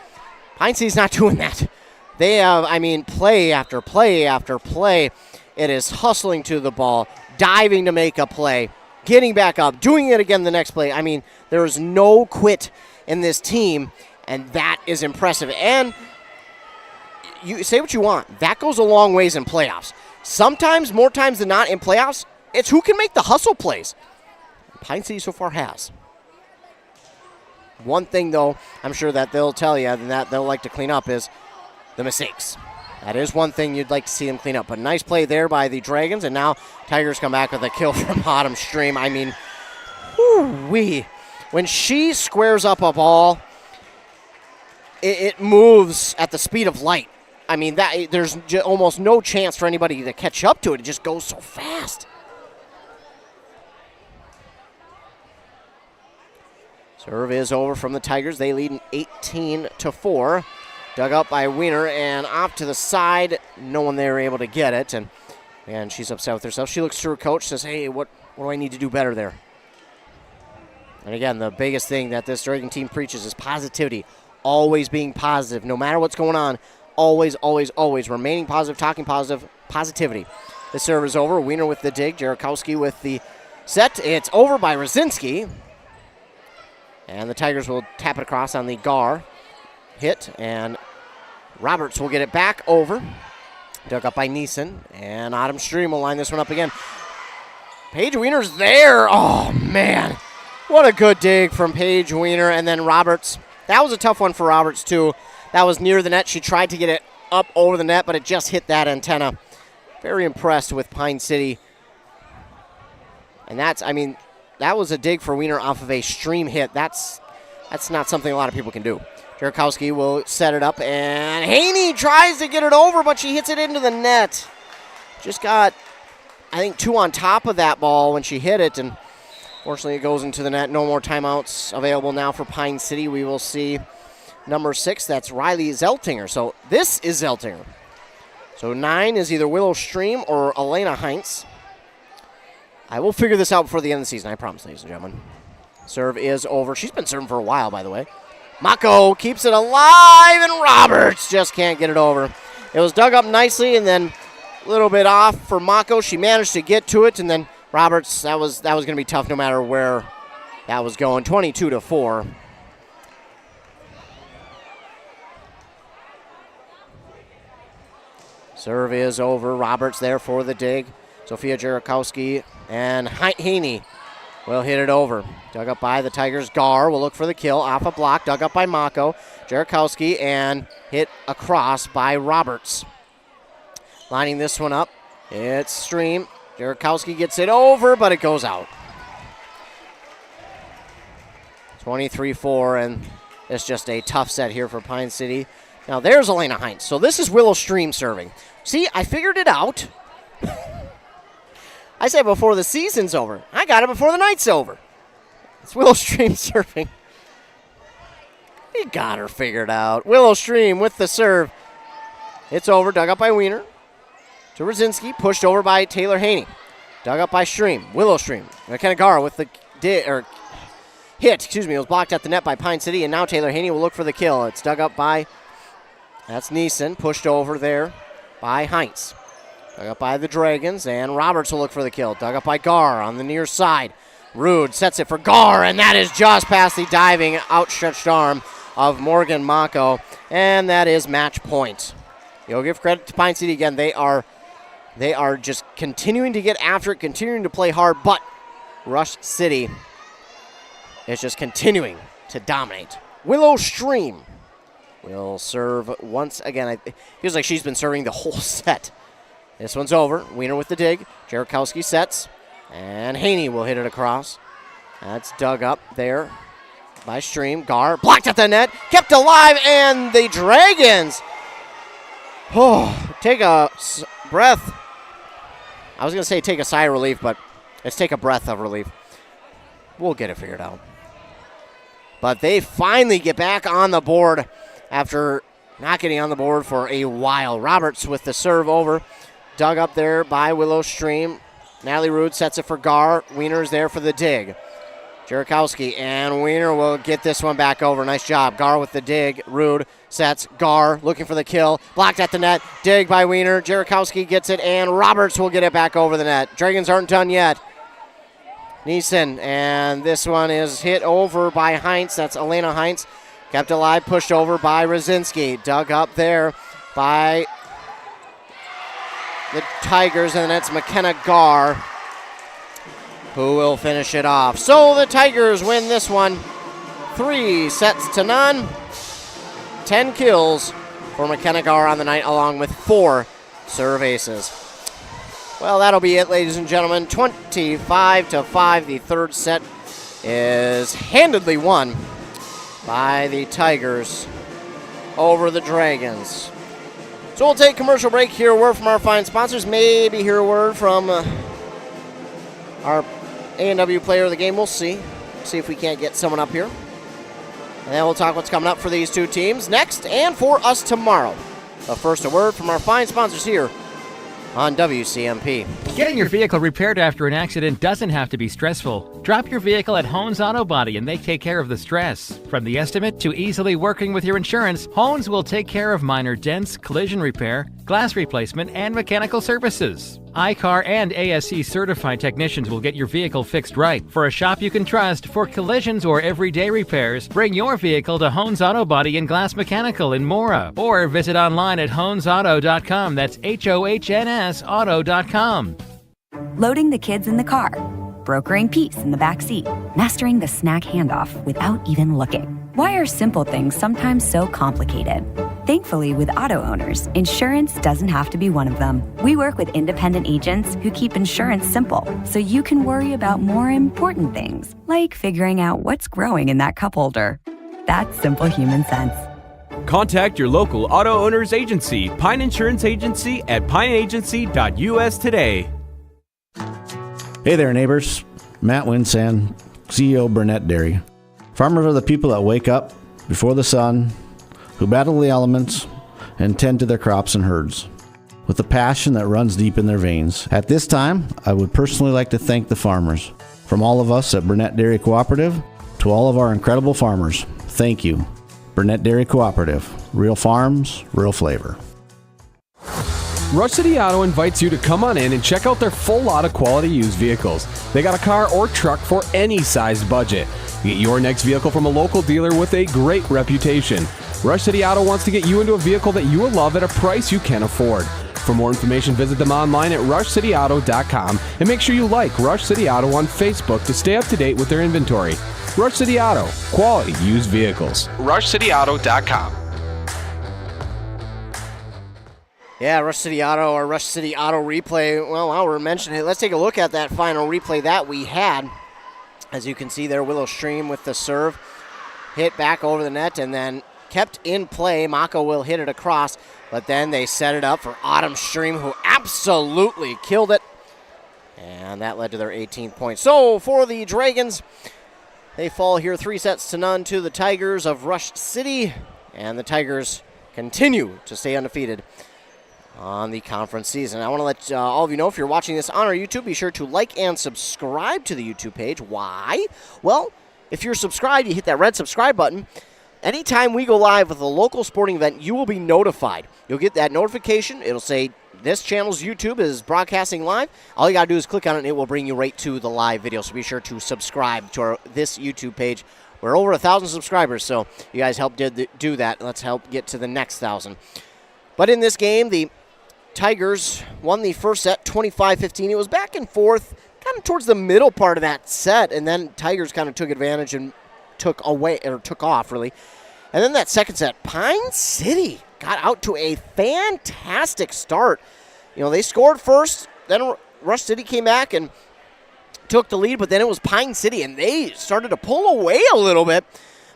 Pine City's not doing that. They have, play after play after play. It is hustling to the ball, diving to make a play, getting back up, doing it again the next play. There is no quit in this team, and that is impressive. And you say what you want. That goes a long ways in playoffs. Sometimes, more times than not in playoffs, it's who can make the hustle plays. Pine City so far has. One thing, though, I'm sure that they'll tell you and that they'll like to clean up is the mistakes. That is one thing you'd like to see them clean up. But nice play there by the Dragons, and now Tigers come back with a kill from Autumn Stream. I mean, whoo-wee. When she squares up a ball, it moves at the speed of light. I mean, there's almost no chance for anybody to catch up to it. It just goes so fast. Serve is over from the Tigers. They lead 18-4. Dug up by Wiener and off to the side. No one there able to get it. And she's upset with herself. She looks to her coach, says, hey, what do I need to do better there? And again, the biggest thing that this Dragon team preaches is positivity. Always being positive. No matter what's going on, always, always, always remaining positive, talking positive, positivity. The serve is over. Wiener with the dig. Jarakowski with the set. It's over by Rosinski. And the Tigers will tap it across on the Gar hit, and Roberts will get it back over. Dug up by Neeson, and Autumn Stream will line this one up again. Paige Wiener's there. Oh, man. What a good dig from Paige Wiener. And then Roberts. That was a tough one for Roberts, too. That was near the net. She tried to get it up over the net, but it just hit that antenna. Very impressed with Pine City. And that was a dig for Wiener off of a Stream hit. That's not something a lot of people can do. Jarakowski will set it up, and Haney tries to get it over, but she hits it into the net. Just got, I think, 2 on top of that ball when she hit it, and fortunately it goes into the net. No more timeouts available now for Pine City. We will see number 6, that's Riley Zeltinger. So this is Zeltinger. So 9 is either Willow Stream or Elena Heinz. I will figure this out before the end of the season, I promise, ladies and gentlemen. Serve is over. She's been serving for a while, by the way. Mako keeps it alive, and Roberts just can't get it over. It was dug up nicely, and then a little bit off for Mako. She managed to get to it, and then Roberts, that was going to be tough no matter where that was going. 22-4. Serve is over. Roberts there for the dig. Sophia Jarakowski and Haney will hit it over. Dug up by the Tigers. Gar will look for the kill. Off a block. Dug up by Mako. Jarakowski and hit across by Roberts. Lining this one up. It's Stream. Jarakowski gets it over, but it goes out. 23-4, and it's just a tough set here for Pine City. Now there's Elena Heinz. So this is Willow Stream serving. See, I figured it out. I said before the season's over. I got it before the night's over. It's Willow Stream serving. He got her figured out. Willow Stream with the serve. It's over. Dug up by Wiener. To Rosinski. Pushed over by Taylor Haney. Dug up by Stream. Willow Stream. McKenna Gar with the hit. It was blocked at the net by Pine City. And now Taylor Haney will look for the kill. It's dug up by, that's Neeson. Pushed over there by Heinz. Dug up by the Dragons, and Roberts will look for the kill. Dug up by Gar on the near side. Rude sets it for Gar, and that is just past the diving, outstretched arm of Morgan Mako, and that is match point. You'll give credit to Pine City again. They are just continuing to get after it, continuing to play hard, but Rush City is just continuing to dominate. Willow Stream will serve once again. It feels like she's been serving the whole set. This one's over. Wiener with the dig. Jarakowski sets. And Haney will hit it across. That's dug up there by Stream. Gar blocked at the net. Kept alive. And the Dragons. Oh, take a breath. I was going to say take a sigh of relief, but let's take a breath of relief. We'll get it figured out. But they finally get back on the board after not getting on the board for a while. Roberts with the serve over. Dug up there by Willow Stream. Natalie Rude sets it for Gar. Wiener's there for the dig. Jarakowski and Wiener will get this one back over. Nice job. Gar with the dig. Rude sets. Gar looking for the kill. Blocked at the net. Dig by Wiener. Jarakowski gets it, and Roberts will get it back over the net. Dragons aren't done yet. Neeson, and this one is hit over by Heinz. That's Elena Heinz. Kept alive, pushed over by Rosinski. Dug up there by the Tigers, and that's McKenna Gar who will finish it off. So the Tigers win this one 3-0. 10 kills for McKenna Gar on the night, along with 4 serve aces. Well, that'll be it, ladies and gentlemen. 25-5. The third set is handedly won by the Tigers over the Dragons. So we'll take a commercial break, hear a word from our fine sponsors, maybe hear a word from our A&W player of the game. We'll see. See if we can't get someone up here. And then we'll talk what's coming up for these two teams next and for us tomorrow. But first, a word from our fine sponsors here on WCMP. Getting your vehicle repaired after an accident doesn't have to be stressful. Drop your vehicle at Hones Auto Body and they take care of the stress. From the estimate to easily working with your insurance, Hones will take care of minor dents, collision repair, glass replacement, and mechanical services. iCar and ASC certified technicians will get your vehicle fixed right. For a shop you can trust for collisions or everyday repairs, bring your vehicle to Hones Auto Body and Glass Mechanical in Mora, or visit online at honesauto.com. That's HOHNS auto.com. Loading the kids in the car, brokering peace in the back seat, mastering the snack handoff without even looking. Why are simple things sometimes so complicated? Thankfully, with auto owners, insurance doesn't have to be one of them. We work with independent agents who keep insurance simple, so you can worry about more important things, like figuring out what's growing in that cup holder. That's simple human sense. Contact your local auto owner's agency, Pine Insurance Agency, at pineagency.us today. Hey there, neighbors. Matt Winsan, CEO of Burnett Dairy. Farmers are the people that wake up before the sun, who battle the elements, and tend to their crops and herds with a passion that runs deep in their veins. At this time, I would personally like to thank the farmers. From all of us at Burnett Dairy Cooperative to all of our incredible farmers, thank you. Burnett Dairy Cooperative. Real farms, real flavor. Rush City Auto invites you to come on in and check out their full lot of quality used vehicles. They got a car or truck for any size budget. Get your next vehicle from a local dealer with a great reputation. Rush City Auto wants to get you into a vehicle that you will love at a price you can afford. For more information, visit them online at rushcityauto.com and make sure you like Rush City Auto on Facebook to stay up to date with their inventory. Rush City Auto, quality used vehicles. rushcityauto.com. Yeah, Rush City Auto or Rush City Auto replay. Well, while we're mentioning it, let's take a look at that final replay that we had. As you can see there, Willow Stream with the serve. Hit back over the net and then kept in play. Mako will hit it across, but then they set it up for Autumn Stream, who absolutely killed it. And that led to their 18th point. So for the Dragons, they fall here 3-0 to the Tigers of Rush City. And the Tigers continue to stay undefeated on the conference season. I want to let all of you know, if you're watching this on our YouTube, be sure to like and subscribe to the YouTube page. Why? Well, if you're subscribed, you hit that red subscribe button. Anytime we go live with a local sporting event, you will be notified. You'll get that notification. It'll say this channel's YouTube is broadcasting live. All you got to do is click on it, and it will bring you right to the live video. So be sure to subscribe to this YouTube page. We're over 1,000 subscribers, so you guys help do that. Let's help get to the next 1,000. But in this game, the Tigers won the first set 25-15. It was back and forth kind of towards the middle part of that set, and then Tigers kind of took advantage and took off, really. And then that second set, Pine City got out to a fantastic start. You know, they scored first, then Rush City came back and took the lead, but then it was Pine City, and they started to pull away a little bit.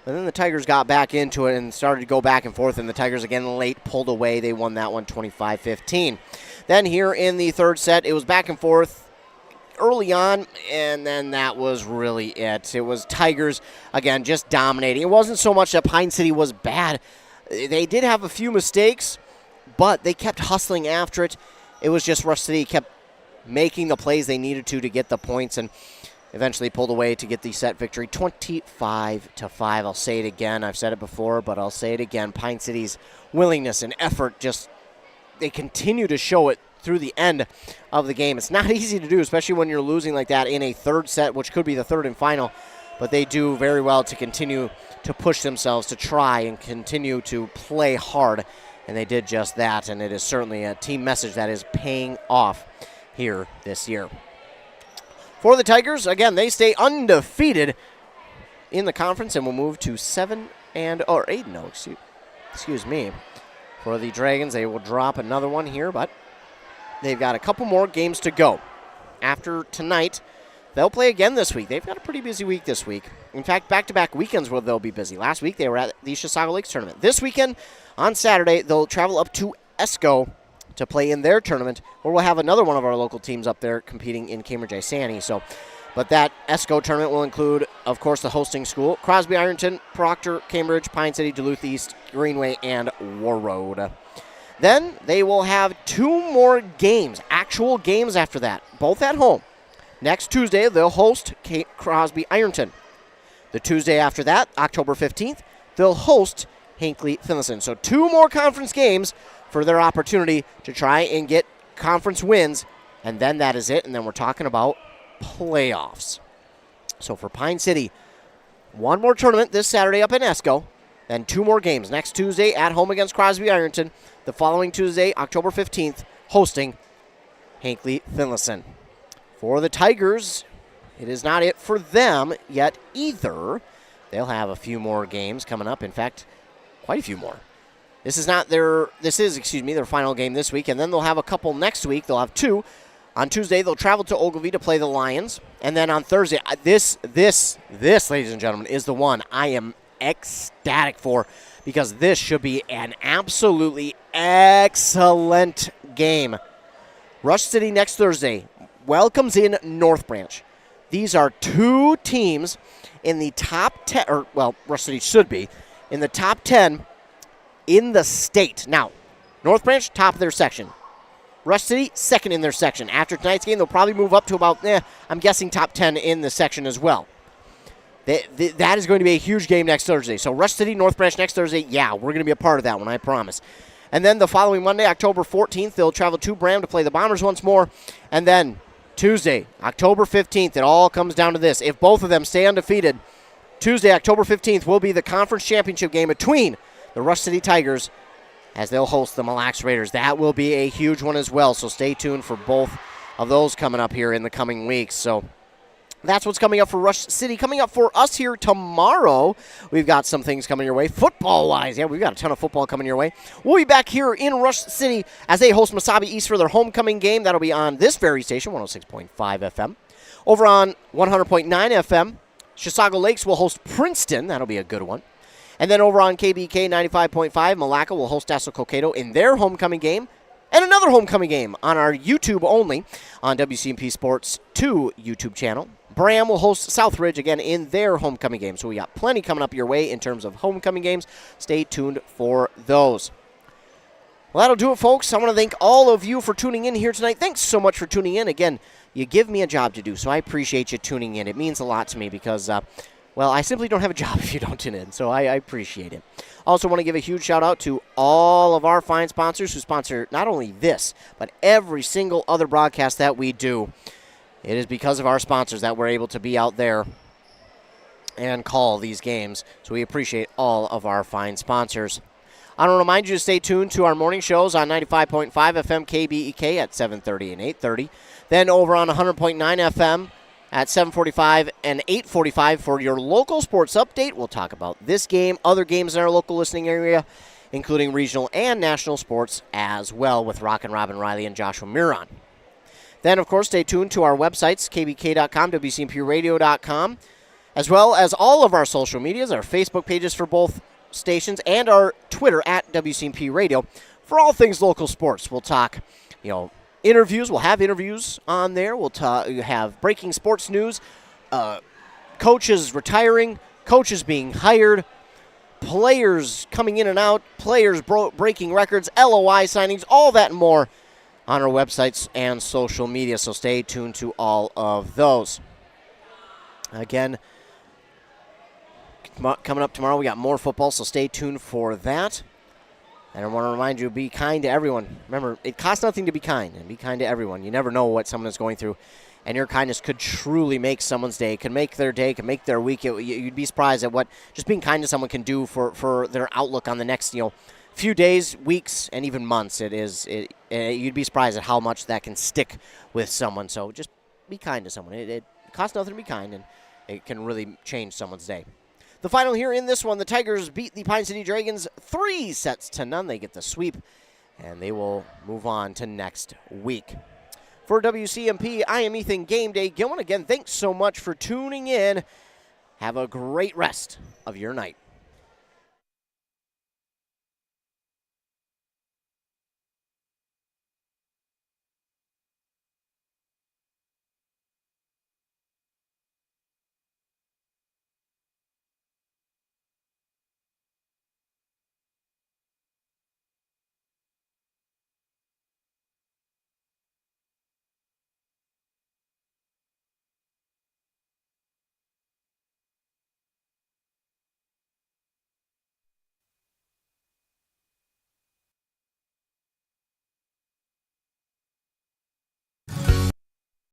But then the Tigers got back into it and started to go back and forth, and the Tigers again late pulled away. They won that one 25-15. Then here in the third set, it was back and forth early on, and then that was really it. It was Tigers, again, just dominating. It wasn't so much that Pine City was bad. They did have a few mistakes, but they kept hustling after it. It was just Rush City kept making the plays they needed to get the points, and eventually pulled away to get the set victory, 25-5. I'll say it again. I've said it before, but I'll say it again. Pine City's willingness and effort, they continue to show it through the end of the game. It's not easy to do, especially when you're losing like that in a third set, which could be the third and final. But they do very well to continue to push themselves, to try and continue to play hard. And they did just that, and it is certainly a team message that is paying off here this year. For the Tigers, again, they stay undefeated in the conference and will move to 8-0. Excuse me. For the Dragons, they will drop another one here, but they've got a couple more games to go. After tonight, they'll play again this week. They've got a pretty busy week this week. In fact, back-to-back weekends where they'll be busy. Last week, they were at the Chisago Lakes tournament. This weekend, on Saturday, they'll travel up to Esco to play in their tournament, or we'll have another one of our local teams up there competing in Cambridge Isani. But that Esco tournament will include, of course, the hosting school, Crosby, Ironton, Proctor, Cambridge, Pine City, Duluth East, Greenway, and Warroad. Then they will have 2 more games, actual games after that, both at home. Next Tuesday, they'll host Crosby, Ironton. The Tuesday after that, October 15th, they'll host Hinckley, Finlayson. So 2 more conference games for their opportunity to try and get conference wins, and then that is it, and then we're talking about playoffs. So for Pine City, 1 more tournament this Saturday up in Esco, then 2 more games. Next Tuesday at home against Crosby Ironton. The following Tuesday, October 15th, hosting Hinckley Finlayson. For the Tigers, it is not it for them yet either. They'll have a few more games coming up. In fact, quite a few more. This is their final game this week, and then they'll have a couple next week. They'll have 2. On Tuesday, they'll travel to Ogilvie to play the Lions. And then on Thursday, this, ladies and gentlemen, is the one I am ecstatic for, because this should be an absolutely excellent game. Rush City next Thursday welcomes in North Branch. These are 2 teams in the top 10, Rush City should be in the top 10 in the state. Now, North Branch, top of their section. Rush City, second in their section. After tonight's game, they'll probably move up to about, I'm guessing top 10 in the section as well. That is going to be a huge game next Thursday. So Rush City, North Branch next Thursday, we're going to be a part of that one, I promise. And then the following Monday, October 14th, they'll travel to Bram to play the Bombers once more. And then Tuesday, October 15th, it all comes down to this. If both of them stay undefeated, Tuesday, October 15th, will be the conference championship game between the Rush City Tigers as they'll host the Mille Lacs Raiders. That will be a huge one as well, so stay tuned for both of those coming up here in the coming weeks. So that's what's coming up for Rush City. Coming up for us here tomorrow, we've got some things coming your way, football-wise. We've got a ton of football coming your way. We'll be back here in Rush City as they host Mesabi East for their homecoming game. That'll be on this very station, 106.5 FM. Over on 100.9 FM, Chisago Lakes will host Princeton. That'll be a good one. And then over on KBK 95.5, Malacca will host Dassel Cokato in their homecoming game. And another homecoming game on our YouTube only on WCMP Sports 2 YouTube channel. Bram will host Southridge again in their homecoming game. So we got plenty coming up your way in terms of homecoming games. Stay tuned for those. Well, that'll do it, folks. I want to thank all of you for tuning in here tonight. Thanks so much for tuning in. Again, you give me a job to do, so I appreciate you tuning in. It means a lot to me because, I simply don't have a job if you don't tune in, so I appreciate it. Also want to give a huge shout-out to all of our fine sponsors who sponsor not only this, but every single other broadcast that we do. It is because of our sponsors that we're able to be out there and call these games, so we appreciate all of our fine sponsors. I want to remind you to stay tuned to our morning shows on 95.5 FM KBEK at 7:30 and 8:30. Then over on 100.9 FM at 7:45 and 8:45 for your local sports update. We'll talk about this game, other games in our local listening area, including regional and national sports as well with Rockin' Robin Riley and Joshua Miron. Then, of course, stay tuned to our websites, kbk.com, wcmpradio.com, as well as all of our social medias, our Facebook pages for both stations, and our Twitter at WCMP Radio for all things local sports. We'll talk, interviews. We'll have interviews on there. We'll have breaking sports news, coaches retiring, coaches being hired, players coming in and out, players breaking records, LOI signings, all that and more on our websites and social media. So stay tuned to all of those. Again, coming up tomorrow, we got more football, so stay tuned for that. And I want to remind you, be kind to everyone. Remember, it costs nothing to be kind, and be kind to everyone. You never know what someone is going through, and your kindness could truly make someone's day, could make their day, could make their week. You'd be surprised at what just being kind to someone can do for their outlook on the next, few days, weeks, and even months. You'd be surprised at how much that can stick with someone. So just be kind to someone. It costs nothing to be kind, and it can really change someone's day. The final here in this one, the Tigers beat the Pine City Dragons 3-0. They get the sweep, and they will move on to next week. For WCMP, I am Ethan Game Day Gilman. Again, thanks so much for tuning in. Have a great rest of your night.